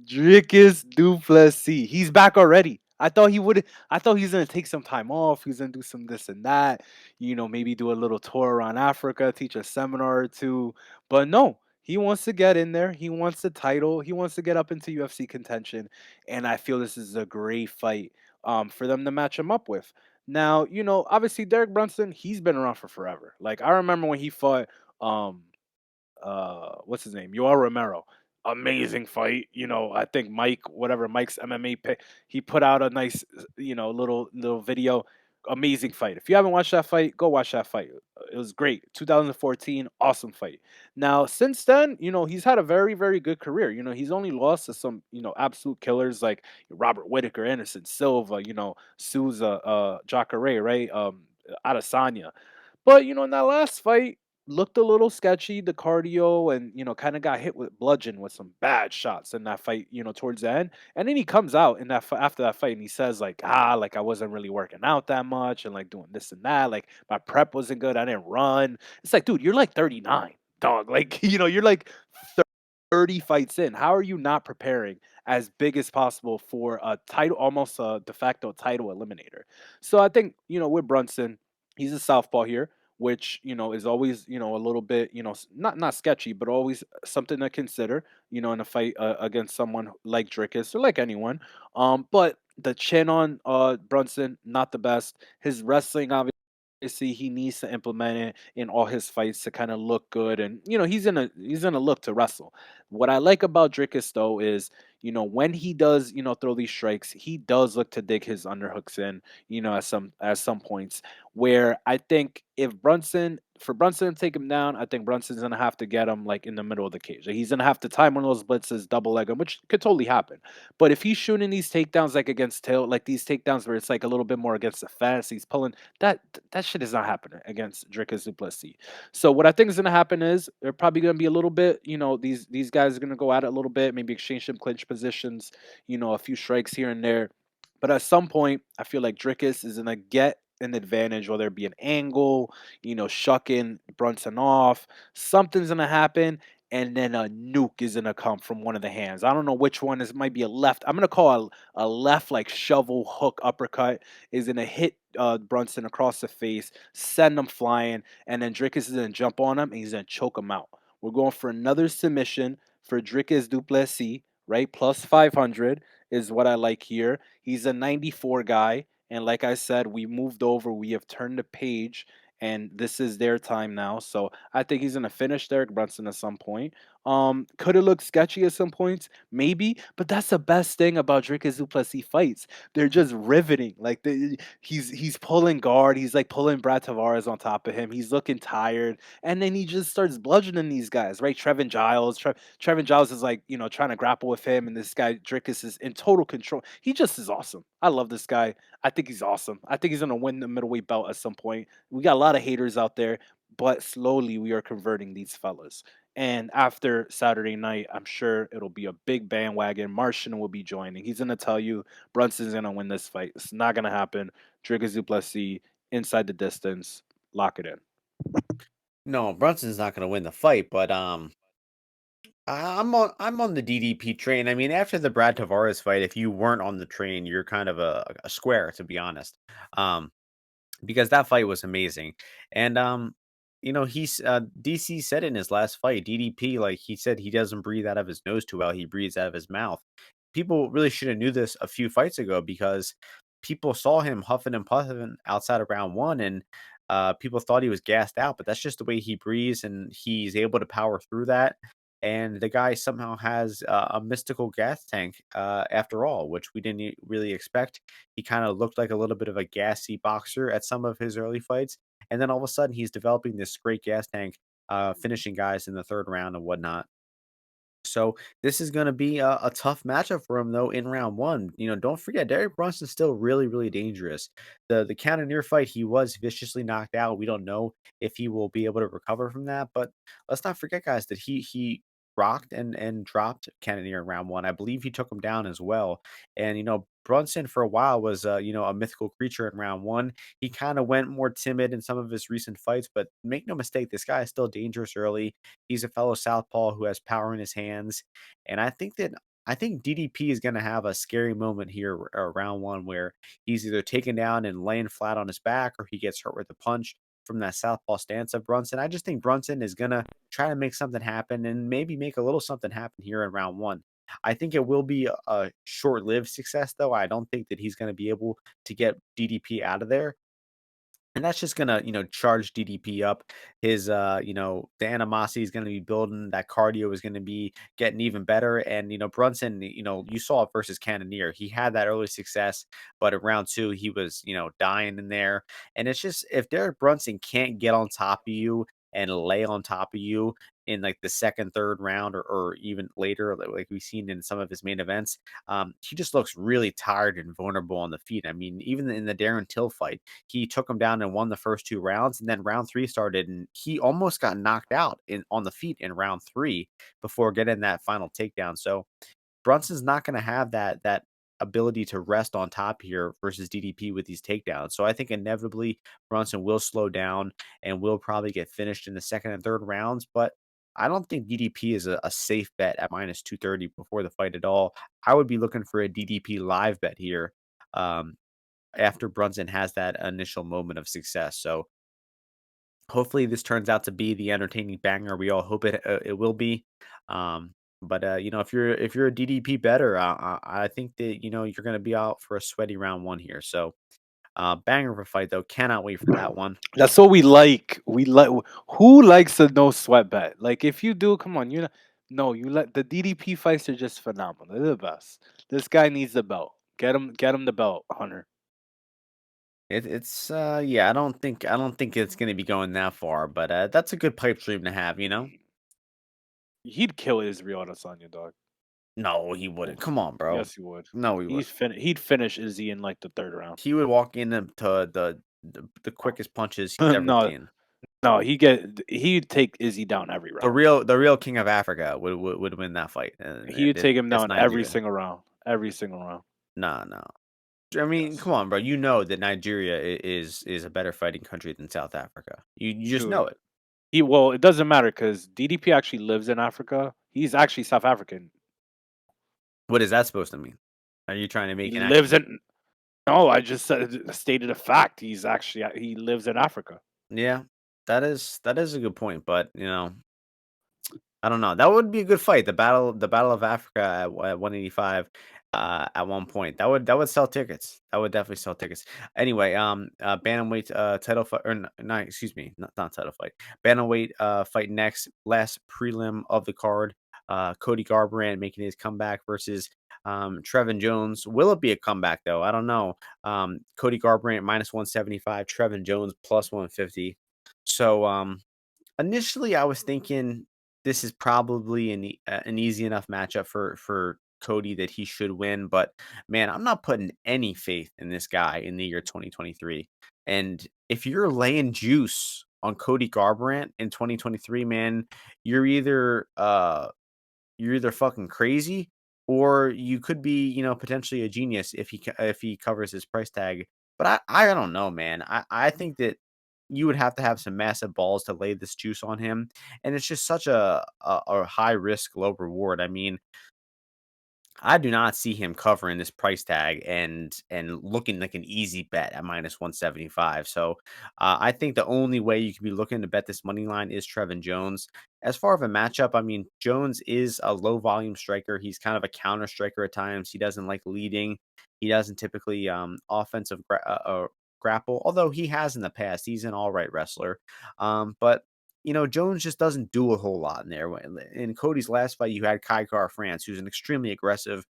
Dricus Du Plessis. He's back already. I thought he would. I thought he was gonna take some time off. He was gonna do some this and that. Maybe do a little tour around Africa, teach a seminar or two. But no, he wants to get in there. He wants the title. He wants to get up into UFC contention. And I feel this is a great fight for them to match him up with. Now, obviously Derek Brunson, he's been around for forever. Like I remember when he fought um what's his name? Yoel Romero. Amazing fight. I think Mike's MMA pick, he put out a nice, little video. Amazing fight. If you haven't watched that fight, go watch that fight. It was great. 2014, awesome fight. Now, since then, he's had a very, very good career. He's only lost to some, absolute killers like Robert Whitaker, Anderson Silva, Souza, Jacare, right? Adesanya. But in that last fight, looked a little sketchy, the cardio, and kind of got hit with bludgeon with some bad shots in that fight, towards the end. And then he comes out in after that fight and he says like, like I wasn't really working out that much and like doing this and that. Like my prep wasn't good. I didn't run. It's like, dude, you're like 39, dog. Like, you're like 30 fights in. How are you not preparing as big as possible for a title, almost a de facto title eliminator? So I think, with Brunson, he's a southpaw here, which is always a little bit not sketchy, but always something to consider. In a fight against someone like Dricus or like anyone. But the chin on Brunson not the best. His wrestling obviously he needs to implement it in all his fights to kind of look good, and he's gonna look to wrestle. What I like about Dricus though is when he does, throw these strikes, he does look to dig his underhooks in, at some points where I think if Brunson to take him down, I think Brunson's gonna have to get him like in the middle of the cage. Like, he's gonna have to time one of those blitzes, double leg him, which could totally happen. But if he's shooting these takedowns like against Tail, like these takedowns where it's like a little bit more against the fence, he's pulling that shit is not happening against Dricus Du Plessis. So what I think is gonna happen is they're probably gonna be a little bit, these guys are gonna go at it a little bit, maybe exchange some clinch positions, a few strikes here and there. But at some point, I feel like Dricus is gonna get an advantage, whether it be an angle, shucking Brunson off, something's gonna happen, and then a nuke is gonna come from one of the hands. I don't know which one. This might be a left. I'm gonna call a left like shovel hook uppercut is gonna hit Brunson across the face, send him flying, and then Dricus is gonna jump on him and he's gonna choke him out. We're going for another submission for Dricus Du Plessis, right? Plus 500 is what I like here. He's a 94 guy. And like I said, we moved over, we have turned the page, and this is their time now. So I think he's gonna finish Derek Brunson at some point. Could it look sketchy at some points? Maybe, but that's the best thing about Dricus Du Plessis fights. They're just riveting. Like he's pulling guard, he's like pulling Brad Tavares on top of him. He's looking tired, and then he just starts bludgeoning these guys, right? Trevin Giles is like, trying to grapple with him, and this guy Dricus is in total control. He just is awesome. I love this guy. I think he's awesome. I think he's gonna win the middleweight belt at some point. We got a lot of haters out there, but slowly we are converting these fellas. And after Saturday night, I'm sure it'll be a big bandwagon. Martian will be joining. He's gonna tell you Brunson's gonna win this fight. It's not gonna happen. Dricus Du Plessis inside the distance. Lock it in. No, Brunson's not going to win the fight, but I'm on the DDP train. I mean, after the Brad Tavares fight, if you weren't on the train, you're kind of a square, to be honest. Um, because that fight was amazing. And he's DC said in his last fight, DDP, like he said, he doesn't breathe out of his nose too well. He breathes out of his mouth. People really should have knew this a few fights ago because people saw him huffing and puffing outside of round one, and people thought he was gassed out. But that's just the way he breathes, and he's able to power through that. And the guy somehow has a mystical gas tank after all, which we didn't really expect. He kind of looked like a little bit of a gassy boxer at some of his early fights, and then all of a sudden he's developing this great gas tank, finishing guys in the third round and whatnot. So this is going to be a tough matchup for him, though. In round one, don't forget Derek Brunson's still really, really dangerous. The Cannonier fight, he was viciously knocked out. We don't know if he will be able to recover from that, but let's not forget, guys, that he rocked and dropped Cannonier in round one. I believe he took him down as well. And Brunson for a while was a mythical creature in round one. He kind of went more timid in some of his recent fights, but make no mistake, this guy is still dangerous early. He's a fellow southpaw who has power in his hands, and I think DDP is going to have a scary moment here around one where he's either taken down and laying flat on his back, or he gets hurt with a punch from that southpaw stance of Brunson. I just think Brunson is going to try to make something happen and maybe make a little something happen here in round one. I think it will be a short-lived success, though. I don't think that he's going to be able to get DDP out of there, and that's just gonna, charge DDP up. His, the animosity is gonna be building. That cardio is gonna be getting even better. And Brunson, you saw it versus Cannonier. He had that early success, but in round two, he was, dying in there. And it's just if Derek Brunson can't get on top of you and lay on top of you in like the second, third round, or even later, like we've seen in some of his main events, he just looks really tired and vulnerable on the feet. I mean, even in the Darren Till fight, he took him down and won the first two rounds, and then round three started, and he almost got knocked out on the feet in round three before getting that final takedown. So Brunson's not going to have that ability to rest on top here versus DDP with these takedowns. So I think inevitably Brunson will slow down and will probably get finished in the second and third rounds. But I don't think DDP is a safe bet at minus 230 before the fight at all. I would be looking for a DDP live bet here. After Brunson has that initial moment of success. So hopefully this turns out to be the entertaining banger we all hope it will be. But if you're a DDP better, I think that you're going to be out for a sweaty round one here. So banger of a fight though. Cannot wait for that one. That's what we like. Who likes a no sweat bet? Like if you do, come on, No, you let the DDP fights are just phenomenal. They're the best. This guy needs the belt. Get him the belt, Hunter. Yeah, I don't think it's gonna be going that far, but that's a good pipe dream to have, you know? He'd kill Israel Adesanya, dog. No, he wouldn't. Come on, bro. Yes, he would. No, he would. He'd finish Izzy in like the third round. He would walk into the quickest punches he's ever No, seen. no, he'd take Izzy down every round. The real king of Africa would win that fight, and He'd take him it's down every Nigeria. single round. Every single round. No, no. I mean, Yes. come on, bro. You know that Nigeria is a better fighting country than South Africa. You just know Dude. it. It doesn't matter because DDP actually lives in Africa. He's actually South African. What is that supposed to mean? Are you trying to He make an lives accusation? in No, I just stated a fact. He lives in Africa. Yeah, that is a good point, but I don't know. That would be a good fight. The Battle of Africa at 185 at one point. That would sell tickets. That would definitely sell tickets. Anyway, bantamweight title fight or not, excuse me, not title fight. Bantamweight fight next, last prelim of the card. Cody Garbrandt making his comeback versus Trevin Jones. Will it be a comeback though? I don't know. Cody Garbrandt minus 175, Trevin Jones plus 150. So initially, I was thinking this is probably an easy enough matchup for Cody that he should win, but man, I'm not putting any faith in this guy in the year 2023. And if you're laying juice on Cody Garbrandt in 2023, man, you're either you're either fucking crazy or you could be, potentially a genius if he covers his price tag. But I don't know, man. I think that you would have to have some massive balls to lay this juice on him, and it's just such a high risk, low reward. I mean, I do not see him covering this price tag and looking like an easy bet at minus 175. So I think the only way you could be looking to bet this money line is Trevin Jones. As far of a matchup, I mean, Jones is a low volume striker. He's kind of a counter striker at times. He doesn't like leading. He doesn't typically grapple, although he has in the past. He's an all right wrestler. But Jones just doesn't do a whole lot in there. In Cody's last fight, you had Kai France, who's an extremely aggressive,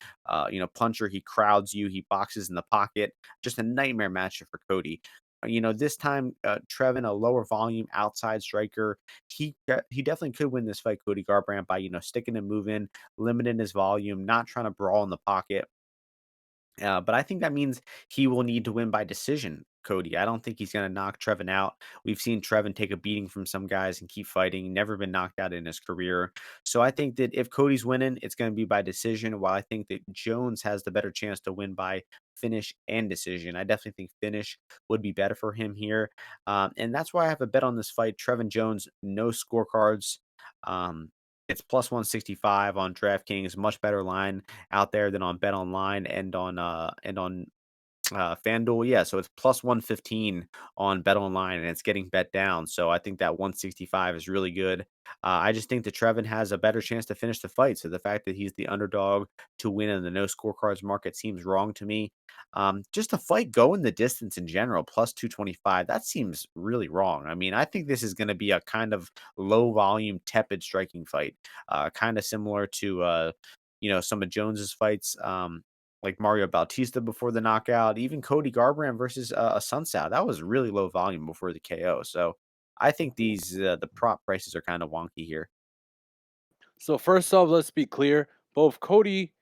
puncher. He crowds you, he boxes in the pocket. Just a nightmare matchup for Cody. This time, Trevin, a lower volume outside striker, he definitely could win this fight, Cody Garbrandt, by sticking and moving, limiting his volume, not trying to brawl in the pocket. But I think that means he will need to win by decision, Cody. I don't think he's going to knock Trevin out. We've seen Trevin take a beating from some guys and keep fighting, never been knocked out in his career. So I think that if Cody's winning, it's going to be by decision, while I think that Jones has the better chance to win by finish and decision. I definitely think finish would be better for him here. And that's why I have a bet on this fight. Trevin Jones, no scorecards. Um, it's plus 165 on DraftKings, much better line out there than on Bet Online and on FanDuel. Yeah, so it's plus 115 on Bet Online, and it's getting bet down. So I think that 165 is really good. I just think that Trevin has a better chance to finish the fight. So the fact that he's the underdog to win in the no scorecards market seems wrong to me. Just the fight going the distance in general, plus 225, that seems really wrong. I mean, I think this is going to be a kind of low volume, tepid striking fight, kind of similar to some of Jones's fights. Like Mario Bautista before the knockout, even Cody Garbrandt versus a Sunsao. That was really low volume before the KO. So I think the prop prices are kind of wonky here. So first off, let's be clear. Both Cody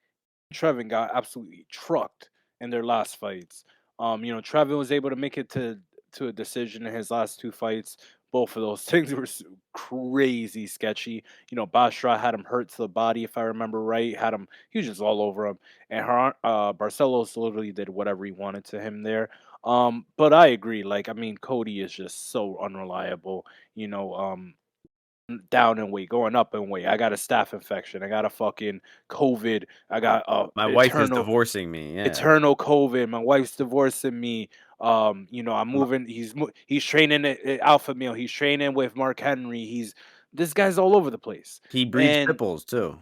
and Trevin got absolutely trucked in their last fights. Trevin was able to make it to a decision in his last two fights. Both of those things were crazy sketchy. Basharat had him hurt to the body, if I remember right. He was just all over him. And Barcelos literally did whatever he wanted to him there. But I agree. Like, I mean, Cody is just so unreliable. You know, down in weight, going up in weight. I got a staph infection. I got a fucking COVID. I got My wife is eternal divorcing me. Yeah, eternal COVID. My wife's divorcing me. I'm my, moving. He's training at Alpha Male. He's training with Mark Henry. This guy's all over the place he breeds pit and bulls too.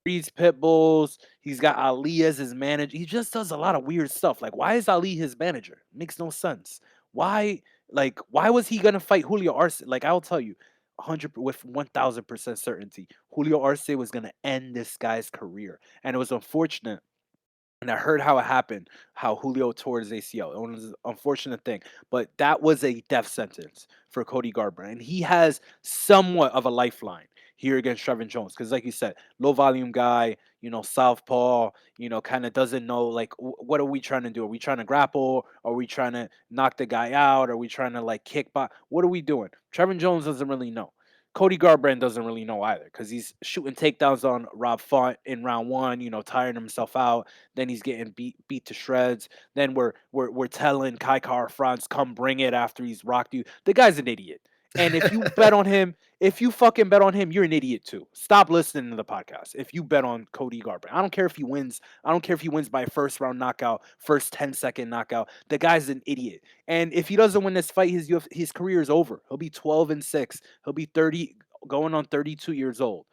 breeds pit bulls. He's got Ali as his manager. He just does a lot of weird stuff. Like, why is Ali his manager? Makes no sense. Why? Like, why was he gonna fight Julio Arce? Like, I'll tell you. with 1000% certainty, Julio Arce was gonna end this guy's career, and it was unfortunate. And I heard how it happened, how Julio tore his ACL. It was an unfortunate thing, but that was a death sentence for Cody Garbrandt, and he has somewhat of a lifeline here against Trevin Jones because, like you said, low volume guy, southpaw, kind of doesn't know like what are we trying to do? Are we trying to grapple? Are we trying to knock the guy out? Are we trying to like kick back? What are we doing? Trevin Jones doesn't really know. Cody Garbrandt doesn't really know either because he's shooting takedowns on Rob Font in round one, tiring himself out. Then he's getting beat to shreds. Then we're telling Kai Kara France come bring it after he's rocked you. The guy's an idiot. And if you bet on him, if you fucking bet on him, you're an idiot too. Stop listening to the podcast. If you bet on Cody Garbrandt, I don't care if he wins. I don't care if he wins by a first round knockout, first 10-second knockout. The guy's an idiot. And if he doesn't win this fight, his career is over. He'll be 12-6. He'll be 30, going on 32 years old.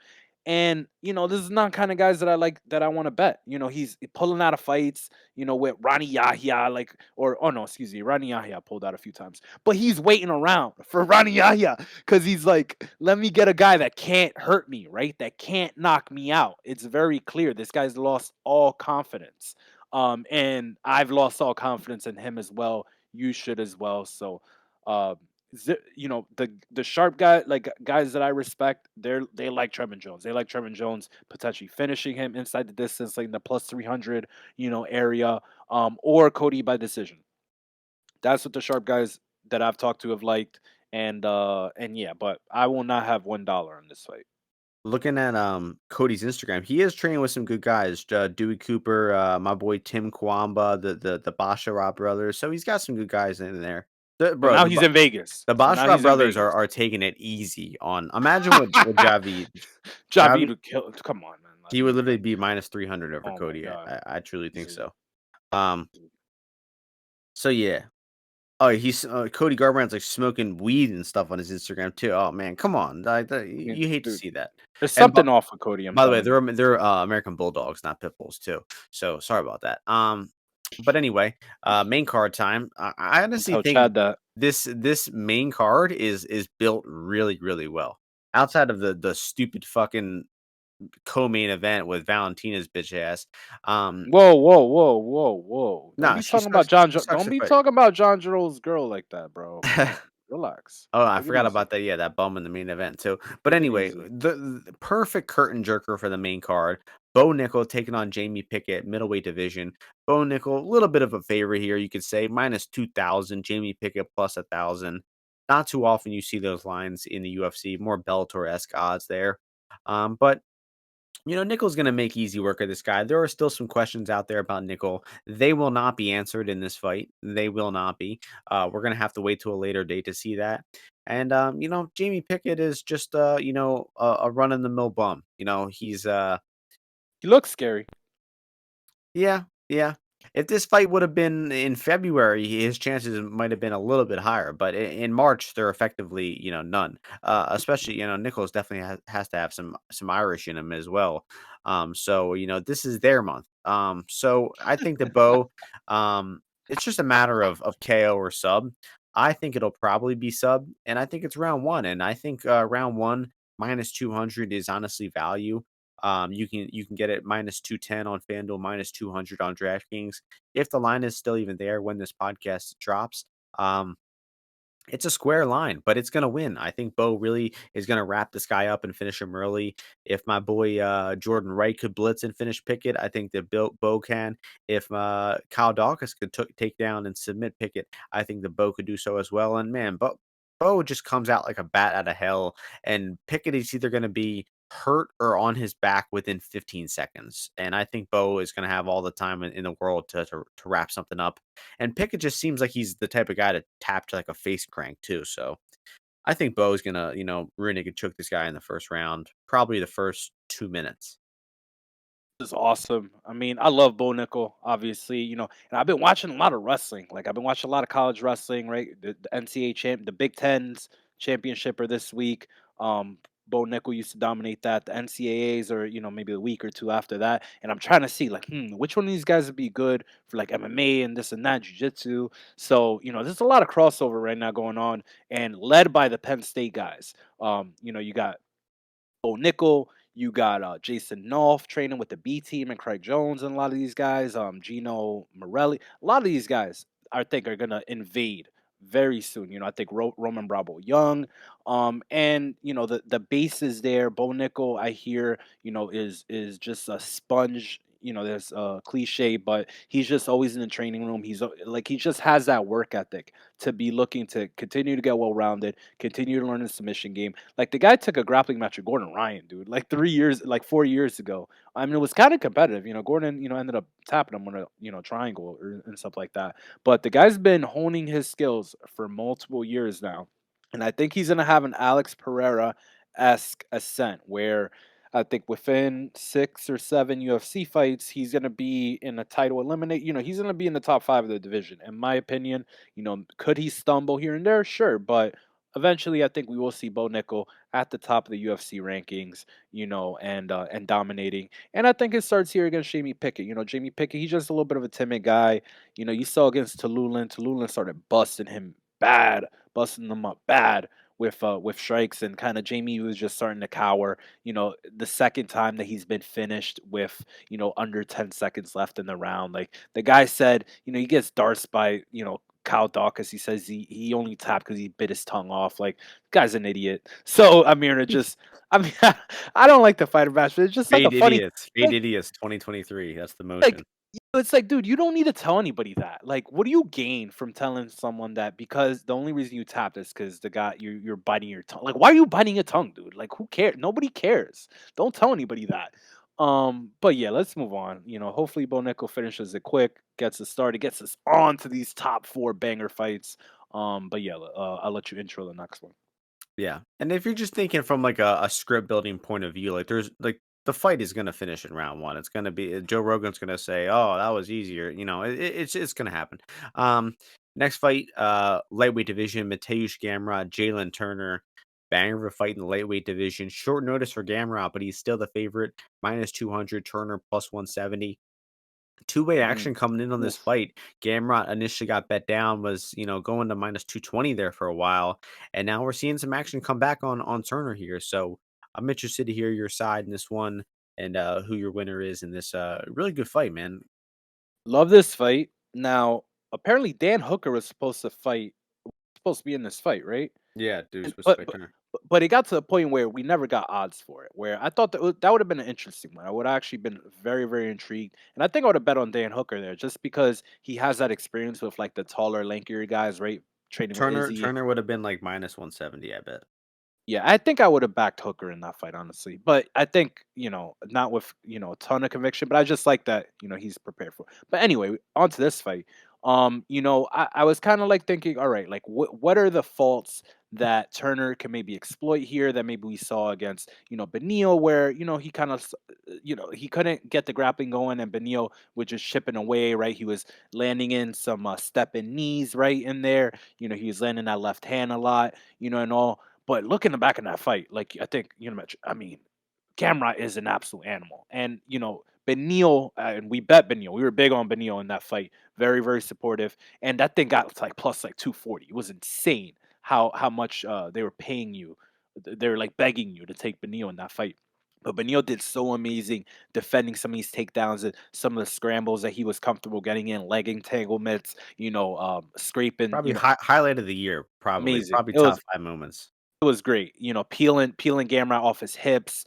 And this is not kind of guys that I like that I want to bet. He's pulling out of fights, with Ronnie Yahya, like, or oh no, excuse me, Ronnie Yahya pulled out a few times, but he's waiting around for Ronnie Yahya because he's like, let me get a guy that can't hurt me, right? That can't knock me out. It's very clear this guy's lost all confidence. And I've lost all confidence in him as well. You should as well. So, um, the sharp guy like guys that I respect, they like Trevin Jones. They like Trevin Jones potentially finishing him inside the distance, like in the plus 300, area, or Cody by decision. That's what the sharp guys that I've talked to have liked, and yeah, but I will not have $1 on this fight. Looking at Cody's Instagram, he is training with some good guys. Dewey Cooper, my boy Tim Kwamba, the Basharat brothers. So he's got some good guys in there. The, So bro, now the he's in Vegas. The So now Basharat he's in brothers Vegas. are taking it easy on. Imagine what Javi Javi, would kill. Come on, man. I he would mean, literally be minus 300 over oh my Cody. god. I truly think This is- so. Um, so yeah. Oh, he's Cody Garbrandt's like smoking weed and stuff on his Instagram too. Oh man, come on, I mean, you hate to dude, see that. there's And something off with Cody. I'm by the way, telling you. they're American Bulldogs, not pit bulls too. So sorry about that. But anyway, main card time. I Don't honestly tell think Chad that. this main card is built really well. Outside of the stupid fucking co-main event with Valentina's bitch ass. Whoa, whoa, whoa, whoa, whoa! Don't Nah, be talking about she sucks Don't to be quit. talking about John Jarrell's girl like that, bro. Come on, relax. Oh, I Take it forgot easy. about that. Yeah, that bum in the main event too. But Take it anyway, easy. the perfect curtain jerker for the main card. Bo Nickel taking on Jamie Pickett, middleweight division. Bo Nickel, a little bit of a favor here, you could say, minus 2,000. Jamie Pickett plus 1,000. Not too often you see those lines in the UFC. More Bellator-esque odds there. But Nickel's going to make easy work of this guy. There are still some questions out there about Nickel. They will not be answered in this fight. They will not be. We're going to have to wait to a later date to see that. And Jamie Pickett is just a run in the mill bum. He's He looks scary. yeah, yeah. If this fight would have been in February, his chances might have been a little bit higher. But in March, they're effectively, none. Especially, Nichols definitely has to have some Irish in him as well. So this is their month. So I think the Bow, it's just a matter of KO or sub. I think it'll probably be sub, and I think it's round one, and I think round one minus 200 is honestly value. You can get it minus 210 on FanDuel, minus 200 on DraftKings. If the line is still even there when this podcast drops, um, it's a square line, but it's gonna win. I think Bo really is gonna wrap this guy up and finish him early. If my boy Jordan Wright could blitz and finish Pickett, I think that Bo can. If Kyle Dawkins could take down and submit Pickett, I think the Bo could do so as well. And man, Bo just comes out like a bat out of hell, and Pickett is either gonna be hurt or on his back within 15 seconds. And I think Bo is going to have all the time in the world to wrap something up. And Pickett just seems like he's the type of guy to tap to like a face crank too. So I think Bo's gonna, rear naked choke this guy in the first round, probably the first 2 minutes. This is awesome. I mean, I love Bo Nickel, obviously, and I've been watching a lot of wrestling. Like I've been watching a lot of college wrestling, right? The NCAA champ, the Big Ten's championship are this week. Bo Nickel used to dominate that. The NCAAs, or maybe a week or two after that. And I'm trying to see like, which one of these guys would be good for like MMA and this and that, jiu-jitsu. So, there's a lot of crossover right now going on, and led by the Penn State guys. You got Bo Nickel, you got Jason Knopf training with the B team, and Craig Jones, and a lot of these guys, Gino Morelli, a lot of these guys I think are gonna invade very soon. I think Roman Bravo Young, and the base is there. Bo Nickel, I hear, is just a sponge. There's a cliche, but he's just always in the training room. Like he just has that work ethic to be looking to continue to get well rounded, continue to learn the submission game. Like the guy took a grappling match with Gordon Ryan, dude, like 3 years, like 4 years ago. I mean, it was kind of competitive. Gordon, ended up tapping him on a triangle and stuff like that. But the guy's been honing his skills for multiple years now, and I think he's gonna have an Alex Pereira esque ascent where. I think within 6 or 7 UFC fights, he's going to be in a title eliminate. He's going to be in the top five of the division. In my opinion, could he stumble here and there? Sure, but eventually, I think we will see Bo Nickel at the top of the UFC rankings, and dominating. And I think it starts here against Jamie Pickett. Jamie Pickett, he's just a little bit of a timid guy. You saw against Tallulah. Tallulah started busting him bad, busting them up bad with strikes, and kind of Jamie was just starting to cower. The second time that he's been finished with under 10 seconds left in the round, like the guy said, he gets darts by Kyle Dawkins. He says he only tapped because he bit his tongue off. Like, guy's an idiot. So I mean, I mean, I don't like the fighter match, but it's just like a funny, Fade like, idiots 2023. That's the like motion. it's like, dude, you don't need to tell anybody that. Like, what do you gain from telling someone that? Because the only reason you tapped is because the guy you're biting your tongue. Like, why are you biting your tongue, dude? Like, who cares? Nobody cares. Don't tell anybody that. But yeah, let's move on. Hopefully Bo Nickel finishes it quick, gets us started, gets us on to these top four banger fights. But yeah, I'll let you intro the next one. Yeah, and if you're just thinking from like a script building point of view, like there's like the fight is gonna finish in round one. It's gonna be Joe Rogan's gonna say, "Oh, that was easier." It's gonna happen. Um, Next fight, lightweight division, Mateusz Gamrot, Jalen Turner. Banger of a fight in the lightweight division. Short notice for Gamrot, but he's still the favorite. Minus 200, Turner plus 170. Two-way Mm. action coming in on this Oof. fight. Gamrot initially got bet down, was going to minus 220 there for a while, and now we're seeing some action come back on Turner here. So I'm interested to hear your side in this one, and who your winner is in this really good fight, man. Love this fight. Now, apparently Dan Hooker was supposed to be in this fight, right? Yeah, dude's And supposed to but fight but Turner. but it got to the point where we never got odds for it, where I thought that would have been an interesting one. I would have actually been very, very intrigued, and I think I would have bet on Dan Hooker there just because he has that experience with, like, the taller, lankier guys, right? Training with Turner Izzy. Turner would have been like minus 170, I bet. Yeah, I think I would have backed Hooker in that fight, honestly. But I think, not with, a ton of conviction, but I just like that, he's prepared for. But anyway, on to this fight. I was kind of like thinking, all right, like what are the faults that Turner can maybe exploit here that maybe we saw against, Beneil, where, he kind of, he couldn't get the grappling going, and Beneil was just chipping away, right? He was landing in some step in knees right in there. He was landing that left hand a lot, and all. But looking back in that fight, like I think I mean, Gamrot is an absolute animal, and Beneil, and we bet Beneil. We were big on Beneil in that fight. Very, very supportive, and that thing got like plus like 240. It was insane how much they were paying you. They were like begging you to take Beneil in that fight. But Beneil did so amazing defending some of these takedowns and some of the scrambles that he was comfortable getting in, leg entanglements, scraping, Probably highlight of the year, probably. amazing. Probably top five moments. It was great, peeling Gamrot off his hips,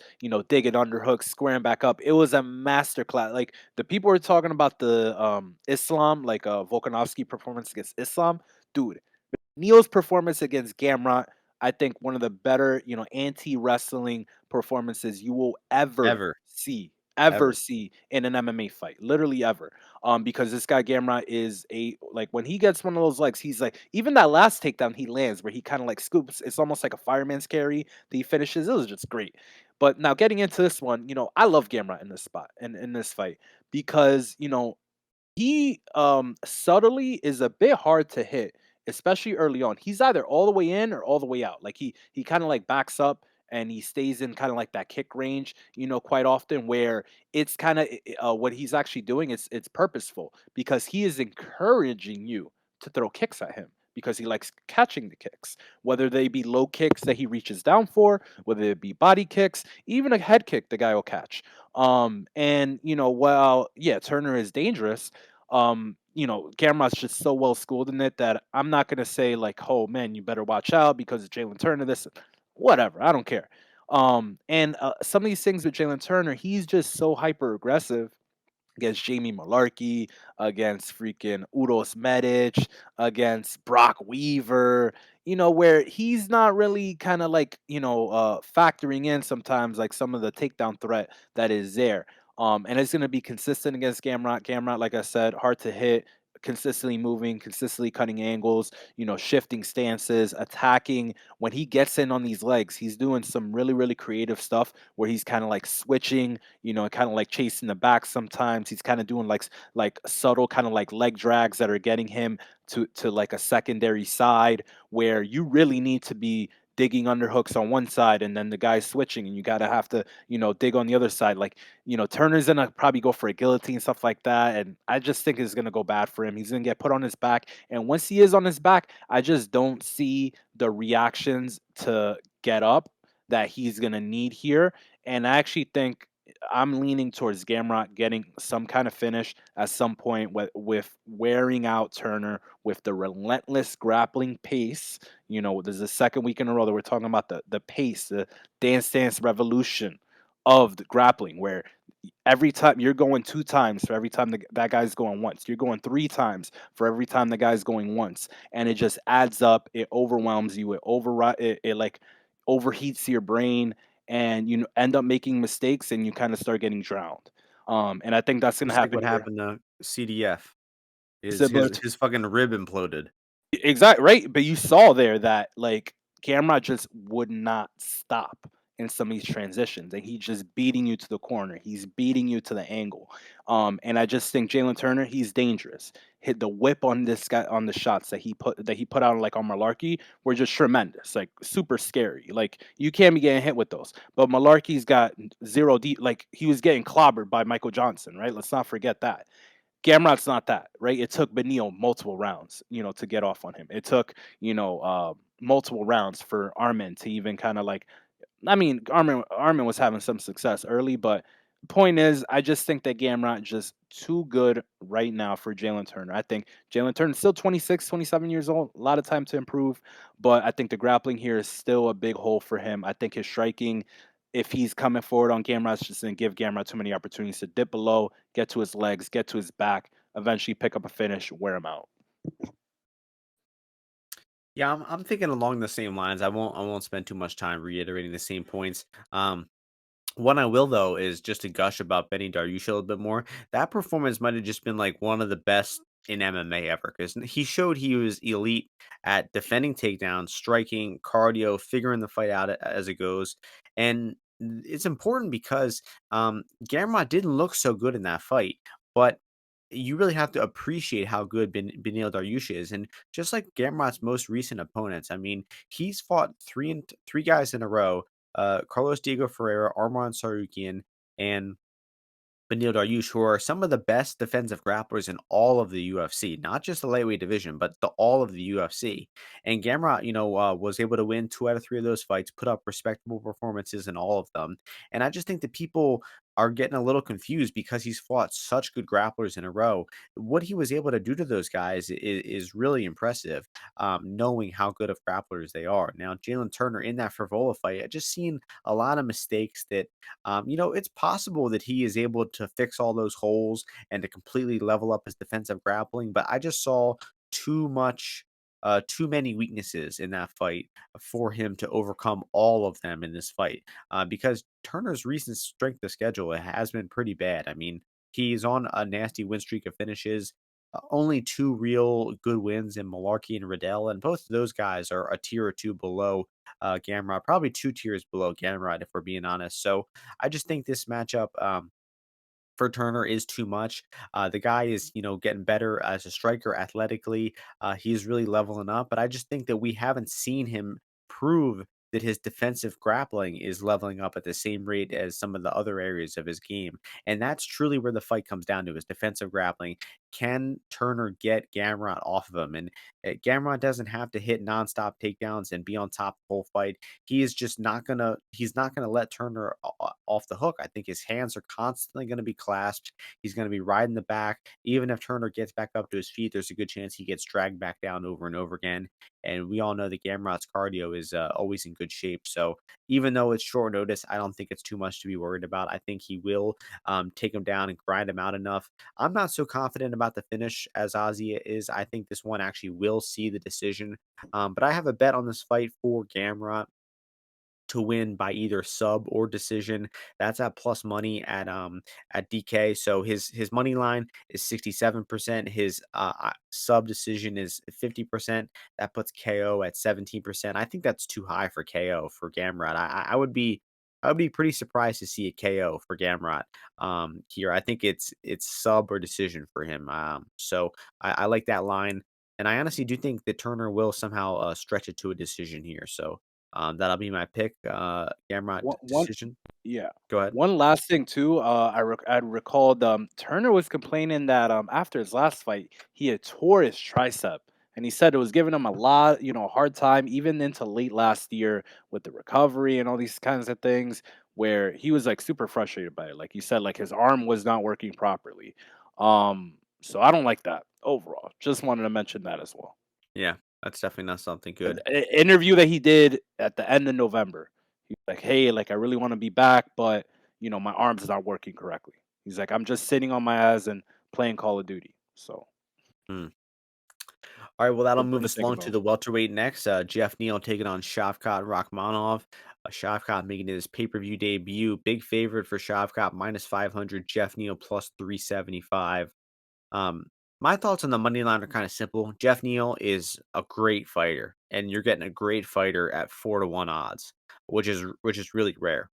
digging underhooks, squaring back up. It was a masterclass. Like the people were talking about the Islam, like Volkanovski performance against Islam, dude. Neal's performance against Gamrot, I think one of the better, anti-wrestling performances you will Ever. ever Ever. see in an MMA fight, literally ever. Because this guy Gamrot is like when he gets one of those legs, he's like even that last takedown he lands where he kind of like scoops, it's almost like a fireman's carry that he finishes. It was just great. But now getting into this one, I love Gamrot in this spot and in this fight because he subtly is a bit hard to hit, especially early on. He's either all the way in or all the way out. Like he kind of like backs up and he stays in kind of like that kick range, quite often where it's kind of what he's actually doing is it's purposeful because he is encouraging you to throw kicks at him because he likes catching the kicks, whether they be low kicks that he reaches down for, whether it be body kicks, even a head kick the guy will catch. And while yeah, Turner is dangerous, Gamrot's just so well schooled in it that I'm not gonna say like, oh man, you better watch out because of Jalen Turner. This, whatever, I don't care. And some of these things with Jalen Turner, he's just so hyper aggressive against Jamie Malarkey, against freaking Uros Medic, against Brock Weaver, where he's not really kind of like, factoring in sometimes like some of the takedown threat that is there. And it's going to be consistent against Gamrot. Gamrot, like I said, hard to hit, consistently moving, consistently cutting angles, shifting stances, attacking. When he gets in on these legs, he's doing some really, really creative stuff where he's kind of like switching, kind of like chasing the back sometimes. He's kind of doing like subtle kind of like leg drags that are getting him to like a secondary side where you really need to be digging underhooks on one side and then the guy's switching and you gotta have to, dig on the other side. Like, Turner's gonna probably go for a guillotine, stuff like that. And I just think it's gonna go bad for him. He's gonna get put on his back. And once he is on his back, I just don't see the reactions to get up that he's gonna need here. And I actually think I'm leaning towards Gamrot getting some kind of finish at some point with wearing out Turner with the relentless grappling pace. There's the second week in a row that we're talking about the pace, the dance revolution of the grappling, where every time you're going two times for every time that guy's going once. You're going three times for every time the guy's going once. And it just adds up. It overwhelms you. It like overheats your brain and you end up making mistakes and you kind of start getting drowned. And I think that's gonna Just like happen what here. happened to CDF. His Similar his his fucking rib imploded. Exactly right, but you saw there that like Gamrot just would not stop in some of these transitions, and he's just beating you to the corner. He's beating you to the angle, and I just think Jalen Turner, he's dangerous. Hit the whip on this guy on the shots that he put out like on Malarkey were just tremendous, like super scary. Like you can't be getting hit with those. But Malarkey's got zero deep. Like he was getting clobbered by Michael Johnson, right? Let's not forget that. Gamrot's not that, right? It took Beneil multiple rounds, to get off on him. It took, multiple rounds for Armin to even kind of like, I mean, Armin was having some success early, but the point is, I just think that Gamrot just too good right now for Jalen Turner. I think Jalen Turner's still 26, 27 years old, a lot of time to improve, but I think the grappling here is still a big hole for him. I think his striking, if he's coming forward on Gamrot, it's just going to give Gamrot too many opportunities to dip below, get to his legs, get to his back, eventually pick up a finish, wear him out. Yeah, I'm thinking along the same lines. I won't spend too much time reiterating the same points. What I will though is just to gush about Benny Dariush a little bit more. That performance might have just been like one of the best in MMA ever because he showed he was elite at defending takedowns, striking, cardio, figuring the fight out as it goes, and it's important because Gamrot didn't look so good in that fight, but you really have to appreciate how good Beneil Dariush is, and just like Gamrot's most recent opponents, I mean, he's fought three guys in a row, Carlos Diego Ferreira, Arman Tsarukyan, and Beneil Dariush, who are some of the best defensive grapplers in all of the UFC, not just the lightweight division, but all of the UFC. And Gamrot, was able to win two out of three of those fights, put up respectable performances in all of them. And I just think that people are getting a little confused because he's fought such good grapplers in a row. What he was able to do to those guys is really impressive, knowing how good of grapplers they are. Now, Jalen Turner in that Frivola fight, I just seen a lot of mistakes that it's possible that he is able to fix all those holes and to completely level up his defensive grappling, but I just saw too much, too many weaknesses in that fight for him to overcome all of them in this fight. Because Turner's recent strength of schedule has been pretty bad. I mean, he's on a nasty win streak of finishes. Only two real good wins in Malarkey and Riddell, and both of those guys are a tier or two below Gamrot, probably two tiers below Gamrot, if we're being honest. So I just think this matchup for Turner is too much. The guy is, getting better as a striker athletically. He's really leveling up, but I just think that we haven't seen him prove that his defensive grappling is leveling up at the same rate as some of the other areas of his game. And that's truly where the fight comes down to is defensive grappling. Can Turner get Gamrot off of him? And Gamrot doesn't have to hit nonstop takedowns and be on top the whole fight. He's not gonna let Turner off the hook. I think his hands are constantly gonna be clasped. He's gonna be riding the back. Even if Turner gets back up to his feet, there's a good chance he gets dragged back down over and over again. And we all know that Gamrot's cardio is always in good shape. So even though it's short notice, I don't think it's too much to be worried about. I think he will take him down and grind him out enough. I'm not so confident about the finish as Ozzy is. I think this one actually will see the decision. But I have a bet on this fight for Gamrot to win by either sub or decision. That's at plus money at DK. So his money line is 67%. His sub decision is 50%. That puts KO at 17%. I think that's too high for KO for Gamrot. I would be pretty surprised to see a KO for Gamrot here. I think it's sub or decision for him. So I like that line. And I honestly do think that Turner will somehow stretch it to a decision here. So that'll be my pick, Gamrot One decision. Yeah. Go ahead. One last thing too, I recalled, Turner was complaining that, after his last fight, he had tore his tricep, and he said it was giving him a lot, hard time even into late last year with the recovery and all these kinds of things where he was, like, super frustrated by it. Like you said, like, his arm was not working properly. So I don't like that overall. Just wanted to mention that as well. Yeah, that's definitely not something good. Interview that he did at the end of November. He was like, "Hey, like I really want to be back, but my arms not working correctly." He's like, "I'm just sitting on my ass and playing Call of Duty." So, Hmm. All right, well, that'll what move do you us think along to about? the welterweight next. Jeff Neal taking on Shavkat-Rakhmonov. Shavkat making his pay-per-view debut. Big favorite for Shavkat, minus 500. Jeff Neal plus 375. Um, my thoughts on the money line are kind of simple. Jeff Neal is a great fighter, and you're getting a great fighter at 4-1 odds, which is really rare.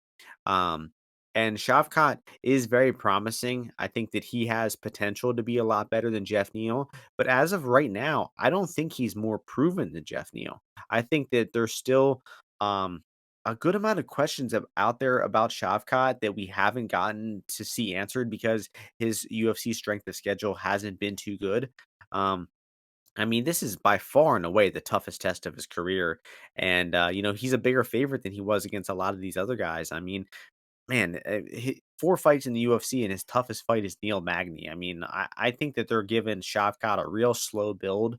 Um, and Shavkat is very promising. I think that he has potential to be a lot better than Jeff Neal. But as of right now, I don't think he's more proven than Jeff Neal. I think that there's still um, a good amount of questions out there about Shavkat that we haven't gotten to see answered because his UFC strength of schedule hasn't been too good. Um, I mean, this is by far and away the toughest test of his career. And, he's a bigger favorite than he was against a lot of these other guys. I mean, man, 4 fights in the UFC, and his toughest fight is Neil Magny. I mean, I think that they're giving Shavkat a real slow build,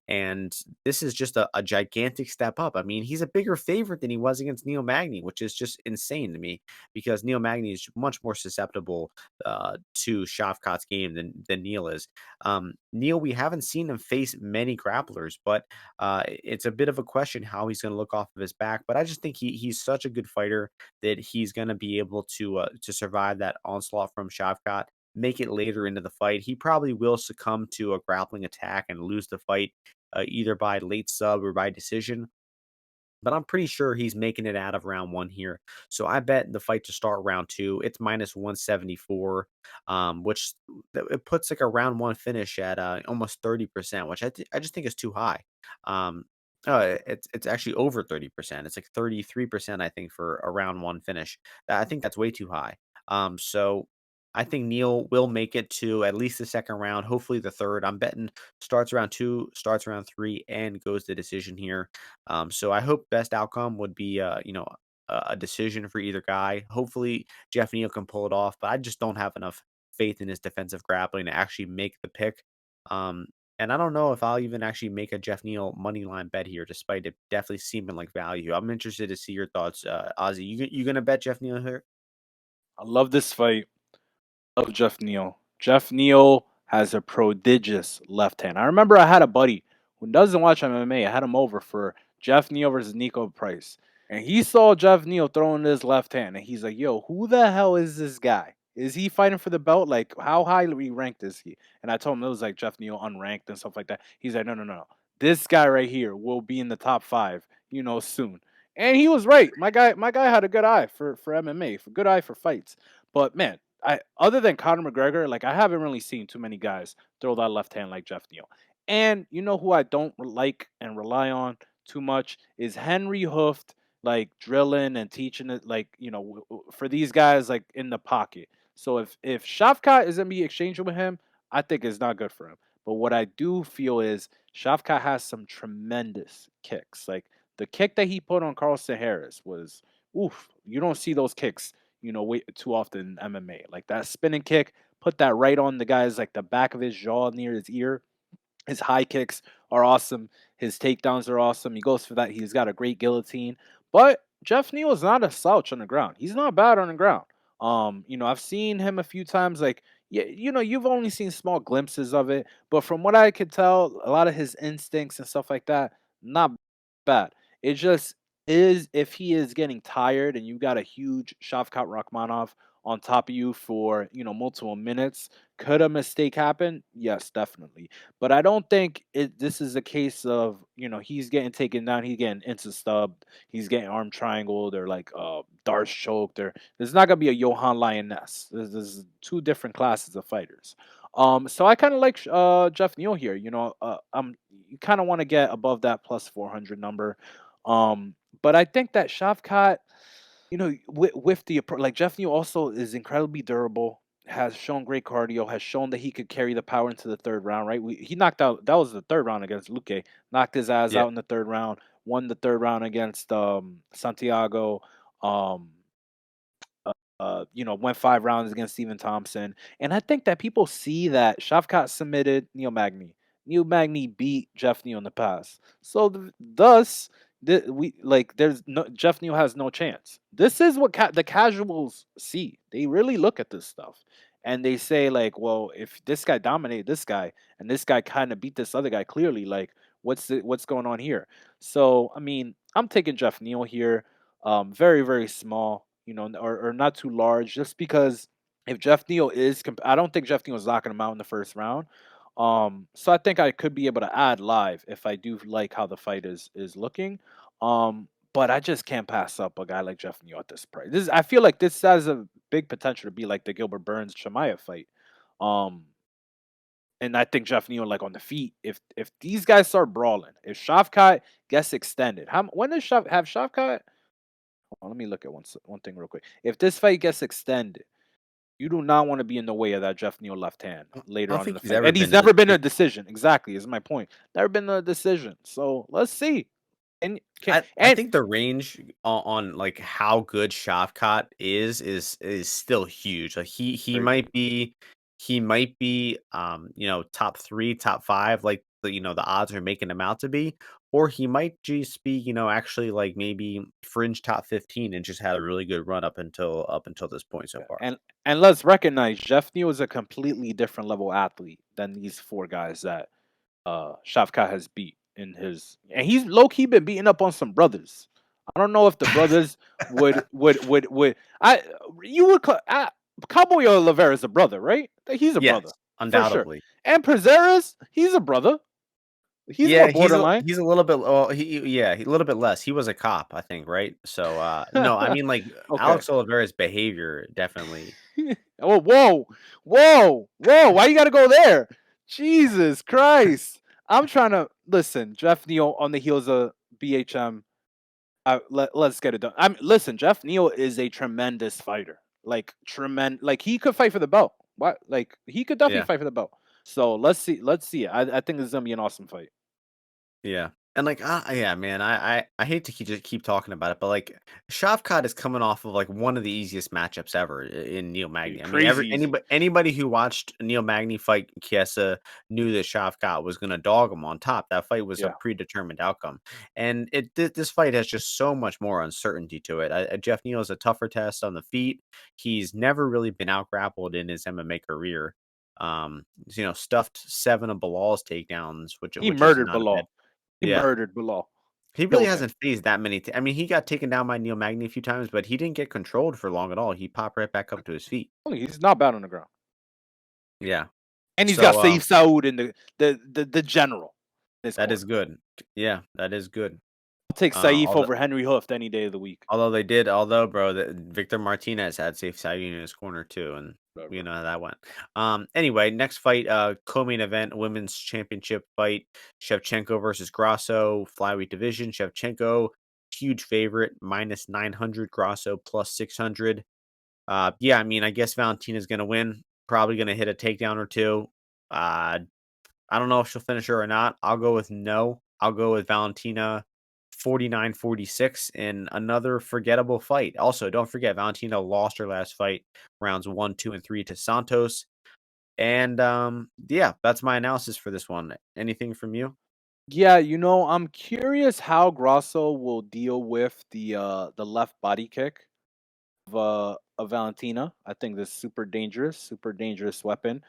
and this is just a gigantic step up. I mean, he's a bigger favorite than he was against Neil Magny, which is just insane to me because Neil Magny is much more susceptible to Shavkat's game than Neil is. Neil, we haven't seen him face many grapplers, but it's a bit of a question how he's going to look off of his back. But I just think he's such a good fighter that he's going to be able to survive that onslaught from Shavkat. Make it later into the fight. He probably will succumb to a grappling attack and lose the fight either by late sub or by decision. But I'm pretty sure he's making it out of round one here. So I bet the fight to start round two. It's minus 174, which it puts like a round one finish at almost 30%, which I just think is too high. Um, it's actually over 30%. It's like 33%, I think, for a round one finish. I think that's way too high. So I think Neil will make it to at least the second round, hopefully the third. I'm betting starts round two, starts round three, and goes to decision here. So I hope best outcome would be, a decision for either guy. Hopefully Jeff Neal can pull it off, but I just don't have enough faith in his defensive grappling to actually make the pick. Um, and I don't know if I'll even actually make a Jeff Neal money line bet here, despite it definitely seeming like value. I'm interested to see your thoughts, Ozzy. You gonna bet Jeff Neal here? I love this fight. Love Jeff Neal. Jeff Neal has a prodigious left hand. I remember I had a buddy who doesn't watch MMA. I had him over for Jeff Neal versus Nico Price. And he saw Jeff Neal throwing his left hand. And he's like, yo, who the hell is this guy? Is he fighting for the belt? Like, how highly ranked is he? And I told him it was like Jeff Neal unranked and stuff like that. He's like, no, no, no, no. This guy right here will be in the top five, soon. And he was right. My guy had a good eye for MMA, for good eye for fights. But man, I other than Conor McGregor, like I haven't really seen too many guys throw that left hand like Jeff Neal. And you know who I don't like and rely on too much is Henry Hooft. like drilling and teaching it, like for these guys like in the pocket. So if Shavkat is gonna be exchanging with him, I think it's not good for him. But what I do feel is Shavkat has some tremendous kicks. Like the kick that he put on Carlson Harris was oof. You don't see those kicks, way too often in MMA. Like that spinning kick, put that right on the guy's like the back of his jaw near his ear. His high kicks are awesome. His takedowns are awesome. He goes for that. He's got a great guillotine. But Jeff Neal is not a slouch on the ground. He's not bad on the ground. I've seen him a few times. Like, yeah, you've only seen small glimpses of it, but from what I could tell, a lot of his instincts and stuff like that, not bad. It just is if he is getting tired and you got a huge Shavkat Rakhmonov on top of you for multiple minutes, could a mistake happen? Yes, definitely. But I don't think this is a case of, he's getting taken down, he's getting insta stubbed, he's getting arm triangled or like darts choked, or there's not gonna be a Johan Lioness. There's two different classes of fighters. So I kind of like Jeff Neal here. You kind of want to get above that plus 400 number. But I think that Shavkat, with the like Jeff Neal also is incredibly durable, has shown great cardio, has shown that he could carry the power into the third round, right? He knocked out, that was the third round against Luque, knocked his ass Yeah. out in the third round, won the third round against Santiago. Um went 5 rounds against Stephen Thompson. And I think that people see that Shavkat submitted Neil Magny. Neil Magny beat Jeff Neal in the past. So thus, we like there's no Jeff Neal has no chance. This is what the casuals see. They really look at this stuff. And they say like, well, if this guy dominated this guy and this guy kind of beat this other guy clearly, like what's going on here? So I mean, I'm taking Jeff Neal here. Very very small, or not too large, just because if Jeff Neal I don't think Jeff Neal is knocking him out in the first round. So I think I could be able to add live if I do like how the fight is looking. But I just can't pass up a guy like Jeff Neal at this price. I feel like this has a big potential to be like the Gilbert Burns Chimaev fight. Um, and I think Jeff Neal like on the feet. If these guys start brawling, if Shavkat gets extended, when does Shavkat? Let me look at one thing real quick. If this fight gets extended, you do not want to be in the way of that Jeff Neal left hand I later don't on in think the he's fight. ever And he's been in a never been a decision. decision. Exactly, is my point. Never been a decision. So let's see. And can I and think the range on like how good Shavkat is still huge. Like he very good. might be top 3, top 5, like the odds are making him out to be, or he might just be, actually like maybe fringe top 15 and just had a really good run up until this point so Yeah. far. And let's recognize Jeff Neal is a completely different level athlete than these four guys that Shavkat has beat in his, and he's low key been beating up on some brothers. I don't know if the brothers would I you would Cowboy Oliveira is a brother, right? He's a brother Yes, for sure. undoubtedly. And Prazeres, he's a brother. He's more Yeah, borderline. he's a little bit well, a little bit less. He was a cop, I think, right? So, no, I mean, like, Okay. Alex Oliveira's behavior definitely. Oh, whoa, whoa, whoa! Why you got to go there? Jesus Christ! I'm trying to listen. Jeff Neal on the heels of BHM. Let's get it done. Listen. Jeff Neal is a tremendous fighter. Like tremendous. Like he could fight for the belt. What? Like he could definitely Yeah. fight for the belt. So let's see. Let's see it. I think this is gonna be an awesome fight. Yeah. And like, yeah, man, I hate to just keep talking about it, but like, Shavkat is coming off of like one of the easiest matchups ever in Neil Magny. I mean, Crazy easy. anybody who watched Neil Magny fight Chiesa knew that Shavkat was going to dog him on top. That fight was a Yeah. predetermined outcome, and this fight has just so much more uncertainty to it. Jeff Neal is a tougher test on the feet. He's never really been out grappled in his MMA career. Stuffed 7 of Bilal's takedowns, which He is murdered not a bad. Bilal. He Yeah. murdered Bilal. He really Killed him. hasn't phased that many I mean, he got taken down by Neil Magny a few times, but he didn't get controlled for long at all. He popped right back up to his feet. Oh, he's not bad on the ground. Yeah. And he's got So, Saif Saud in the general in his that is corner. good. Yeah, that is good. I'll take Saif Although over Henry Hooft any day of the week. bro, Victor Martinez had safe side in his corner too, and we Whatever. know how that went. Anyway, next fight, co-main event, women's championship fight, Shevchenko versus Grasso, flyweight division. Shevchenko huge favorite, minus 900. Grasso plus 600. Yeah, I mean, I guess Valentina's gonna win. Probably gonna hit a takedown or two. Uh, I don't know if she'll finish her or not. I'll go with no. I'll go with Valentina 49-46 in another forgettable fight. Also, don't forget Valentina lost her last fight, rounds 1, 2, and 3 to Santos. And yeah, that's my analysis for this one. Anything from you? Yeah, I'm curious how Grasso will deal with the left body kick of Valentina. I think this is super dangerous weapon.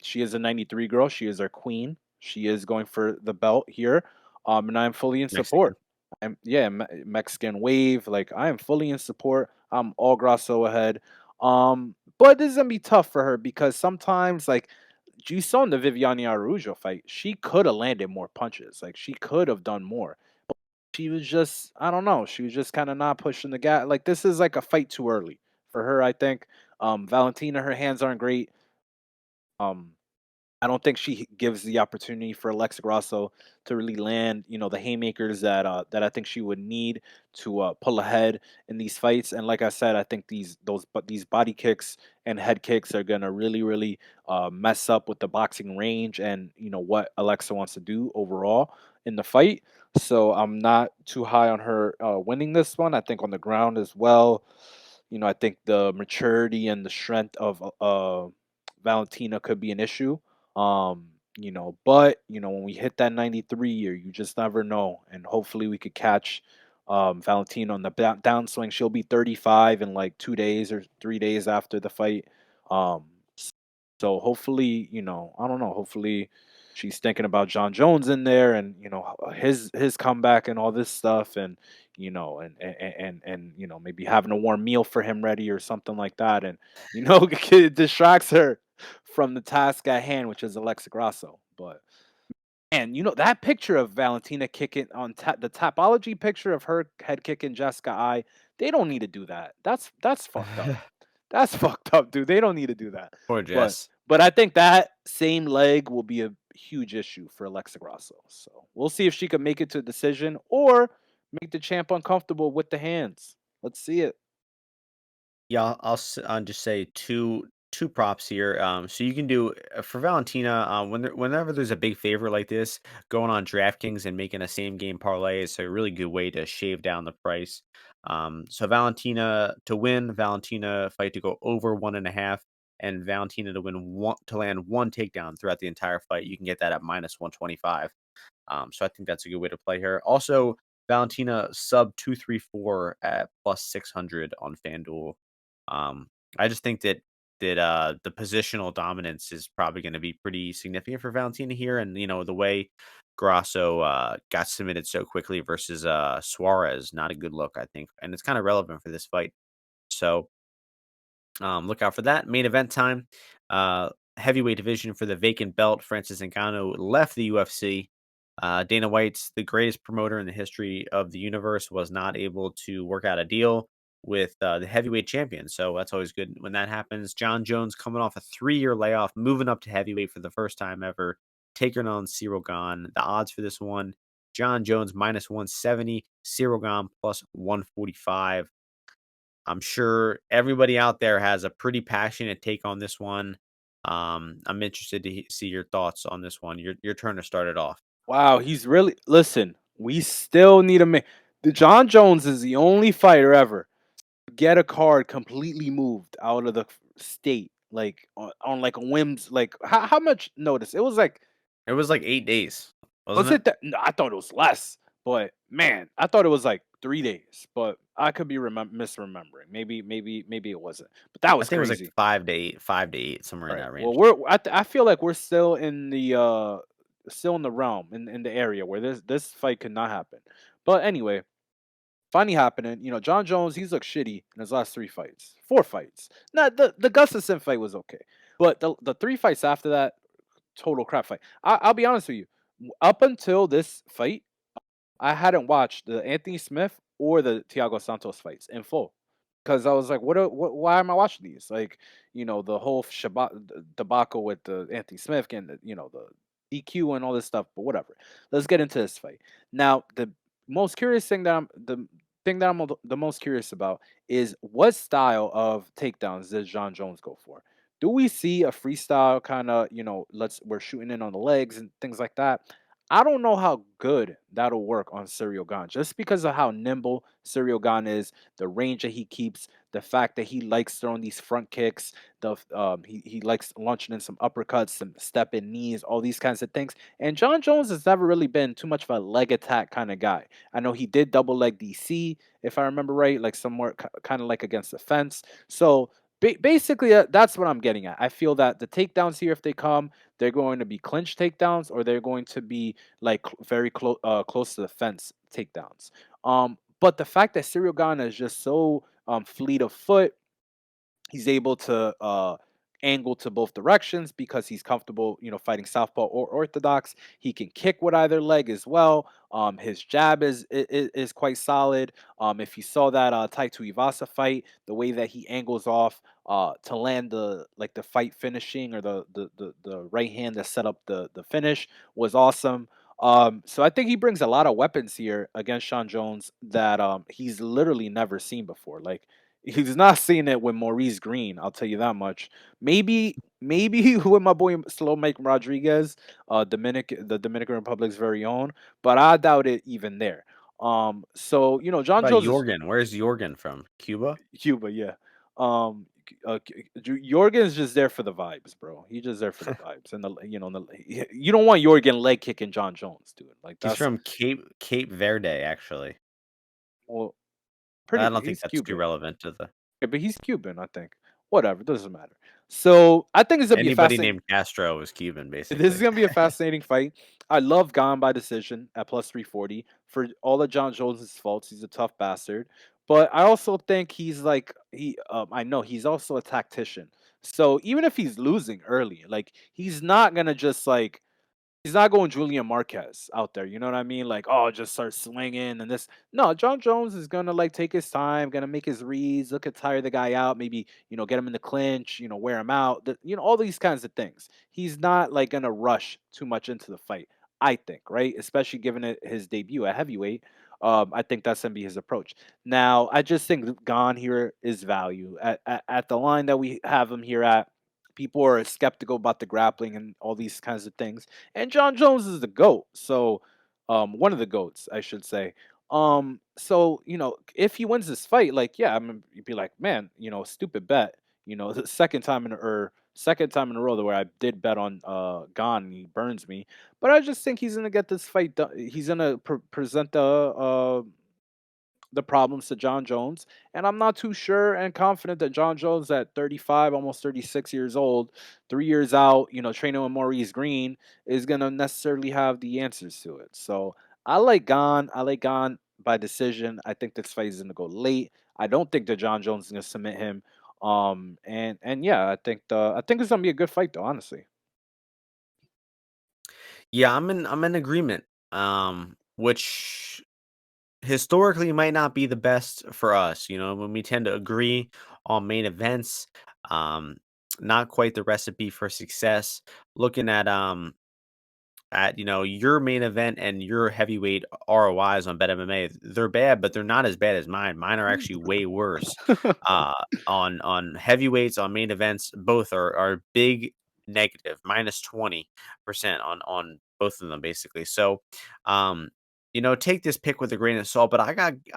She is a 93 girl. She is our queen. She is going for the belt here. And I'm fully in support. Mexican. Mexican wave. Like I am fully in support. I'm all Grasso ahead. But this is gonna be tough for her because sometimes like you saw in the Viviane Araujo fight, she could have landed more punches. Like she could have done more. She was just I don't know, she was just kinda not pushing the gas. Like, this is like a fight too early for her, I think. Valentina, her hands aren't great. Um, I don't think she gives the opportunity for Alexa Grasso to really land, the haymakers that I think she would need to pull ahead in these fights. And like I said, I think these body kicks and head kicks are gonna really mess up with the boxing range and what Alexa wants to do overall in the fight. So I'm not too high on her winning this one. I think on the ground as well. I think the maturity and the strength of Valentina could be an issue. But when we hit that 93 year, you just never know. And hopefully we could catch Valentina on the downswing. She'll be 35 in like 2 days or 3 days after the fight. Um, so hopefully, I don't know. Hopefully, she's thinking about John Jones in there, and his comeback and all this stuff, and maybe having a warm meal for him ready or something like that, and it distracts her from the task at hand, which is Alexa Grasso. But and that picture of Valentina kicking on the Tapology picture of her head kicking Jessica I, they don't need to do that. That's fucked up. That's fucked up, dude. They don't need to do that. Poor But Jess. but I think that same leg will be a huge issue for Alexa Grasso. So we'll see if she can make it to a decision or make the champ uncomfortable with the hands. Let's see it. Yeah, I'll just say two props here. So you can do for Valentina, whenever there's a big favorite like this, going on DraftKings and making a same game parlay is a really good way to shave down the price. So Valentina to win, Valentina fight to go over 1.5, and Valentina to win one to land one takedown throughout the entire fight. You can get that at minus 125. So I think that's a good way to play her. Also, Valentina sub 234 at plus 600 on FanDuel. Um, I just think that the positional dominance is probably going to be pretty significant for Valentina here, and the way Grasso got submitted so quickly versus Suarez, not a good look, I think, and it's kind of relevant for this fight. So look out for that. Main event time. Heavyweight division for the vacant belt. Francis Ngannou left the UFC. Dana White's the greatest promoter in the history of the universe was not able to work out a deal with the heavyweight champion. So that's always good when that happens. John Jones coming off a 3-year layoff, moving up to heavyweight for the first time ever, taking on Cyril Gane. The odds for this one: John Jones minus 170, Cyril Gane plus 145. I'm sure everybody out there has a pretty passionate take on this one. I'm interested to see your thoughts on this one. Your turn to start it off. Wow, he's really listen. We still need a man. The John Jones is the only fighter ever to get a card completely moved out of the state, like on like a whims. Like how much notice? It was like It was like 8 days, was wasn't it? it that? No, I thought it was less, but man, I thought it was like 3 days. But I could be misremembering. Maybe it wasn't. But that I was think it was like crazy. 5 to 8, 5 to 8, somewhere All in right. that Well, range. I feel like we're still in the realm in the area where this fight could not happen. But anyway, finally happening. John Jones, he's looked shitty in his last 3 fights, 4 fights. Not the Gustafson fight was okay, but the 3 fights after that, total crap fight. I'll be honest with you. Up until this fight, I hadn't watched the Anthony Smith or the Thiago Santos fights in full because I was like, why am I watching these? Like, the whole debacle with the Anthony Smith and the DQ and all this stuff. But whatever. Let's get into this fight now. The most curious thing that I'm the thing that I'm the most curious about is what style of takedowns does John Jones go for? Do we see a freestyle kind of, we're shooting in on the legs and things like that? I don't know how good that'll work on Cyril Gane just because of how nimble Cyril Gane is, the range that he keeps, the fact that he likes throwing these front kicks, he likes launching in some uppercuts, some step in knees, all these kinds of things. And John Jones has never really been too much of a leg attack kind of guy. I know he did double leg DC, if I remember right, like somewhere kind of like against the fence. So basically, that's what I'm getting at. I feel that the takedowns here, if they come, they're going to be clinch takedowns or they're going to be like very close to the fence takedowns. But the fact that Cyril Gane is just so fleet of foot, he's able to angle to both directions because he's comfortable, fighting southpaw or orthodox. He can kick with either leg as well. His jab is quite solid. If you saw that Tai Tuivasa fight, the way that he angles off to land the fight finishing or the right hand that set up the finish was awesome. So I think he brings a lot of weapons here against Sean Jones that he's literally never seen before. Like he's not seeing it with Maurice Green, I'll tell you that much. Maybe with my boy Slow Mike Rodriguez, the Dominican Republic's very own, but I doubt it even there. So What John about Jones is Jorgen? Where's Jorgen from? Cuba? Cuba, yeah. Jorgen's just there for the vibes, bro. He's just there for the vibes, and you don't want Jorgen leg kicking John Jones, dude. Like He's that's from Cape Verde, actually. well, I pretty. don't think He's that's too Cuban. relevant to the Yeah, but he's Cuban, I think. Whatever, doesn't matter. So I think it's gonna be a anybody fascinating. named Castro is Cuban, This is basically. gonna be a fascinating fight. I love Gane by decision at plus 340 for all of John Jones' faults. He's a tough bastard, but I also think he's like he. I know he's also a tactician. So even if he's losing early, like he's not gonna just like he's not going Julian Marquez out there. You know what I mean? Like, oh, just start swinging and this. No, John Jones is gonna like take his time, gonna make his reads, look at tire the guy out, maybe get him in the clinch, wear him out. All these kinds of things. He's not like gonna rush too much into the fight. I think, right? Especially given it his debut at heavyweight. I think that's gonna be his approach. Now, I just think Gone here is value at the line that we have him here at. People are skeptical about the grappling and all these kinds of things, and John Jones is the GOAT. So, one of the GOATs, I should say. So if he wins this fight, like, yeah, I'm gonna be like, man, stupid bet. The second time in a row where I did bet on Gone and he burns me. But I just think he's gonna get this fight done. He's gonna present the problems to John Jones. And I'm not too sure and confident that John Jones at 35, almost 36 years old, 3 years out, training with Maurice Green, is going to necessarily have the answers to it. So I like Gon. I like Gon by decision. I think this fight is going to go late. I don't think that John Jones is going to submit him. And yeah, I think it's gonna be a good fight though, honestly. Yeah, I'm in agreement. Which historically might not be the best for us, when we tend to agree on main events. Um, Not quite the recipe for success. Looking at your main event and your heavyweight ROIs on BetMMA, they're bad, but they're not as bad as mine. Mine are actually way worse. Uh, on heavyweights, on main events, both are big negative, -20% on both of them, basically. So, take this pick with a grain of salt. But I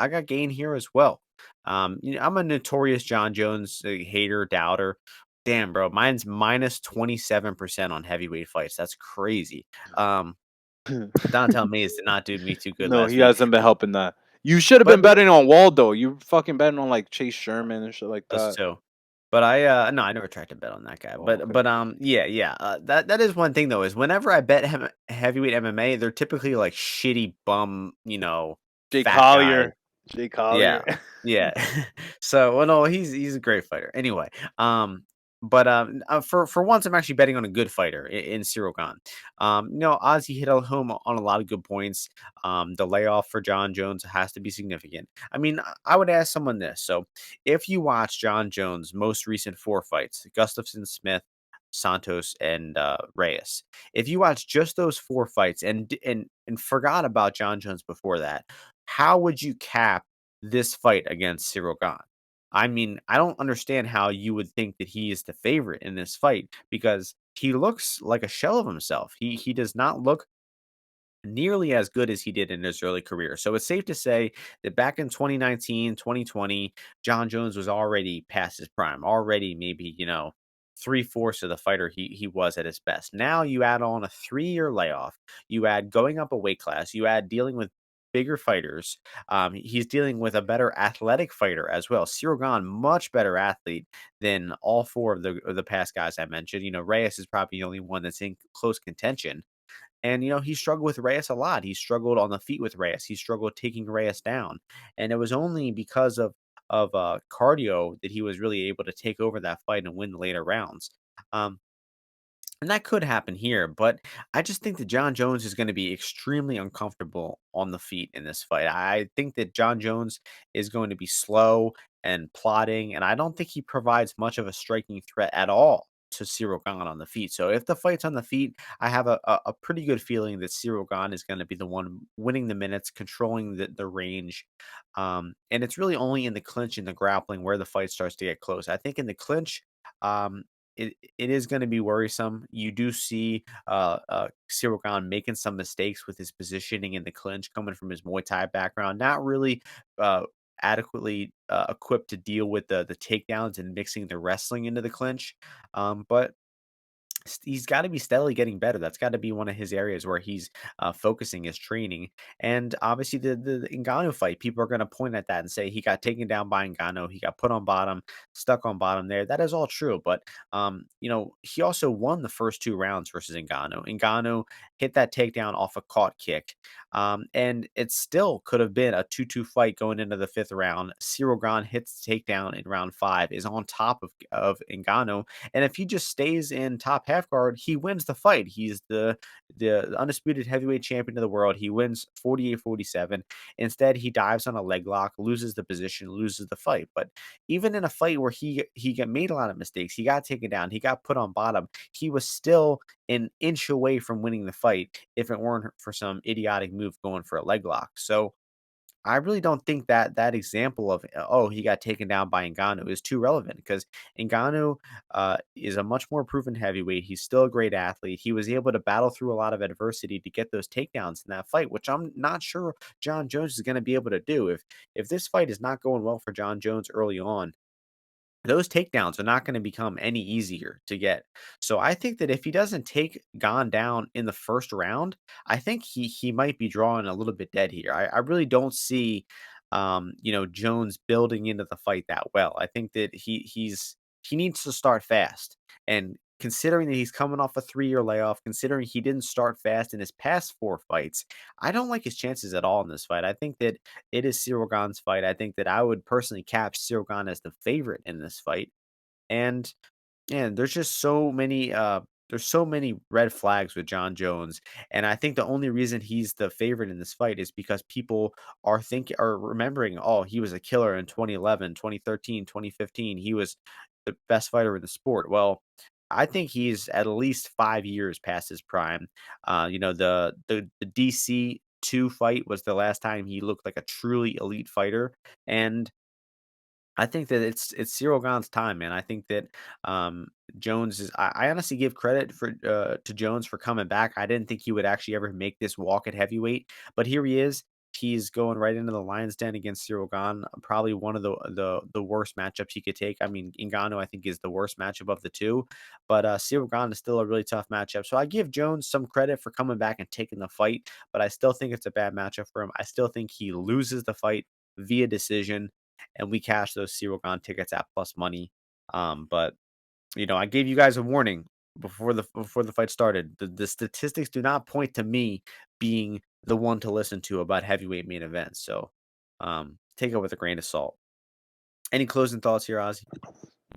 got Gain here as well. I'm a notorious John Jones hater, doubter. Damn, bro, mine's -27% on heavyweight fights. That's crazy. Um, Dontel Mays did not do me too good No, last he week, hasn't been helping that. You should have been but betting on Waldo. You fucking betting on like Chase Sherman and shit like those that. 2. But no, I never tried to bet on that guy. Oh, okay. Yeah, yeah. That is one thing though, is whenever I bet heavyweight MMA, they're typically like shitty bum, Jake fat guys. Collier. Jake Collier. Yeah. Yeah. So, well, no, he's a great fighter. Anyway, but for once, I'm actually betting on a good fighter in Cyril Gane. Ozzy hit a home on a lot of good points. The layoff for John Jones has to be significant. I mean, I would ask someone this. So, if you watch John Jones' most recent 4 fights, Gustafson, Smith, Santos, and Reyes, if you watch just those 4 fights and forgot about John Jones before that, how would you cap this fight against Cyril Gane? I mean, I don't understand how you would think that he is the favorite in this fight because he looks like a shell of himself. He does not look nearly as good as he did in his early career. So it's safe to say that back in 2019, 2020, John Jones was already past his prime, already maybe, three-fourths of the fighter he was at his best. Now you add on a 3-year layoff, you add going up a weight class, you add dealing with bigger fighters. He's dealing with a better athletic fighter as well. Cyril Gane, much better athlete than all four of the past guys I mentioned. Reyes is probably the only one that's in close contention. And, he struggled with Reyes a lot. He struggled on the feet with Reyes. He struggled taking Reyes down. And it was only because of cardio that he was really able to take over that fight and win the later rounds. Um, and that could happen here, but I just think that John Jones is going to be extremely uncomfortable on the feet in this fight. I think that John Jones is going to be slow and plodding, and I don't think he provides much of a striking threat at all to Cyril Gane on the feet. So if the fight's on the feet, I have a pretty good feeling that Cyril Gane is going to be the one winning the minutes, controlling the range. And it's really only in the clinch and the grappling where the fight starts to get close. I think in the clinch, um, it is going to be worrisome. You do see Cyril Gane making some mistakes with his positioning in the clinch, coming from his Muay Thai background, not really uh, adequately equipped to deal with the takedowns and mixing the wrestling into the clinch. But he's got to be steadily getting better. That's got to be one of his areas where he's focusing his training. And obviously, the Ngannou fight, people are going to point at that and say he got taken down by Ngannou. He got put on bottom, stuck on bottom there. That is all true. But he also won the first 2 rounds versus Ngannou. Ngannou hit that takedown off a caught kick. And it still could have been a 2-2 fight going into the 5th round. Cyril Gane hits the takedown in round 5, is on top of Ngannou, and if he just stays in top half guard, he wins the fight. He's the undisputed heavyweight champion of the world. He wins 48-47. Instead, he dives on a leg lock, loses the position, loses the fight. But even in a fight where he got made a lot of mistakes, he got taken down, he got put on bottom, he was still an inch away from winning the fight if it weren't for some idiotic move going for a leg lock. So I really don't think that that example of, "Oh, he got taken down by Ngannou," is too relevant because Ngannou, is a much more proven heavyweight. He's still a great athlete. He was able to battle through a lot of adversity to get those takedowns in that fight, which I'm not sure John Jones is gonna be able to do. If this fight is not going well for John Jones early on, those takedowns are not going to become any easier to get. So I think that if he doesn't take Gon down in the 1st round, I think he might be drawing a little bit dead here. I really don't see Jones building into the fight that well. I think that he needs to start fast. And considering that he's coming off a 3-year layoff, considering he didn't start fast in his past 4 fights, I don't like his chances at all in this fight. I think that it is Cyril Gane's fight. I think that I would personally cap Cyril Gane as the favorite in this fight. And there's just there's so many red flags with John Jones. And I think the only reason he's the favorite in this fight is because people are remembering, oh, he was a killer in 2011, 2013, 2015. He was the best fighter in the sport. Well, I think he's at least 5 years past his prime. The DC 2 fight was the last time he looked like a truly elite fighter. And I think that it's Cyril Gane's time, man. I think that Jones is. I honestly give credit to Jones for coming back. I didn't think he would actually ever make this walk at heavyweight, but here he is. He's going right into the lion's den against Cyril Gane. Probably one of the worst matchups he could take. I mean, Ngannou I think is the worst matchup of the two, but Cyril Gane is still a really tough matchup. So I give Jones some credit for coming back and taking the fight, but I still think it's a bad matchup for him. I still think he loses the fight via decision and we cashed those Cyril Gane tickets at plus money. But I gave you guys a warning before the fight started. The statistics do not point to me being the one to listen to about heavyweight main events. So take it with a grain of salt. Any closing thoughts here, Ozzy?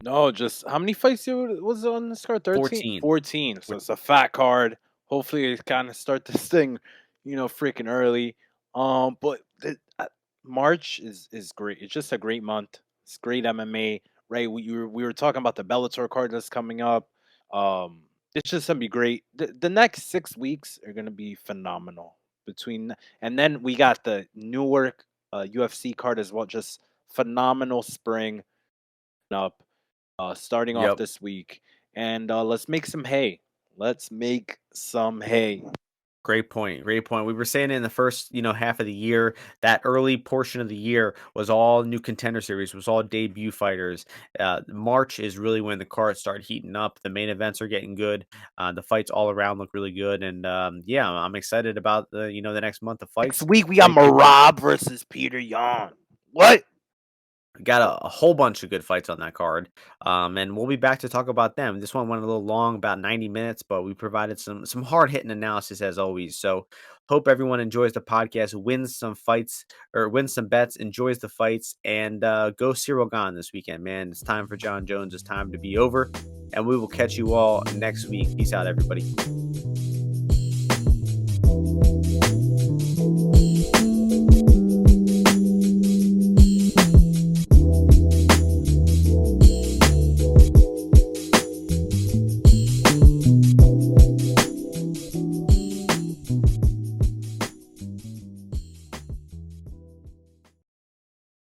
No, just how many fights was on this card? 13? 14. 14. So With it's a fat card. Hopefully it kind of start this thing, freaking early. But March is great. It's just a great month. It's great MMA, right? We were talking about the Bellator card that's coming up. It's just gonna be great. The next 6 weeks are gonna be phenomenal. between, and then we got the Newark UFC card as well. Just phenomenal spring up, starting off Yep. this week, and let's make some hay. Let's make some hay. Great point. Great point. We were saying in the first, half of the year, that early portion of the year was all new contender series, was all debut fighters. March is really when the cards start heating up. The main events are getting good. The fights all around look really good, and yeah, I'm excited about the next month of Next fights. week we got Like people, Marab versus Peter Yan. What? we got a whole bunch of good fights on that card, and we'll be back to talk about them. This one went a little long, about 90 minutes, but we provided some hard hitting analysis as always. So, hope everyone enjoys the podcast, wins some fights or wins some bets, enjoys the fights, and go Cyril Gane this weekend, man. It's time for John Jones. It's time to be over, and we will catch you all next week. Peace out, everybody.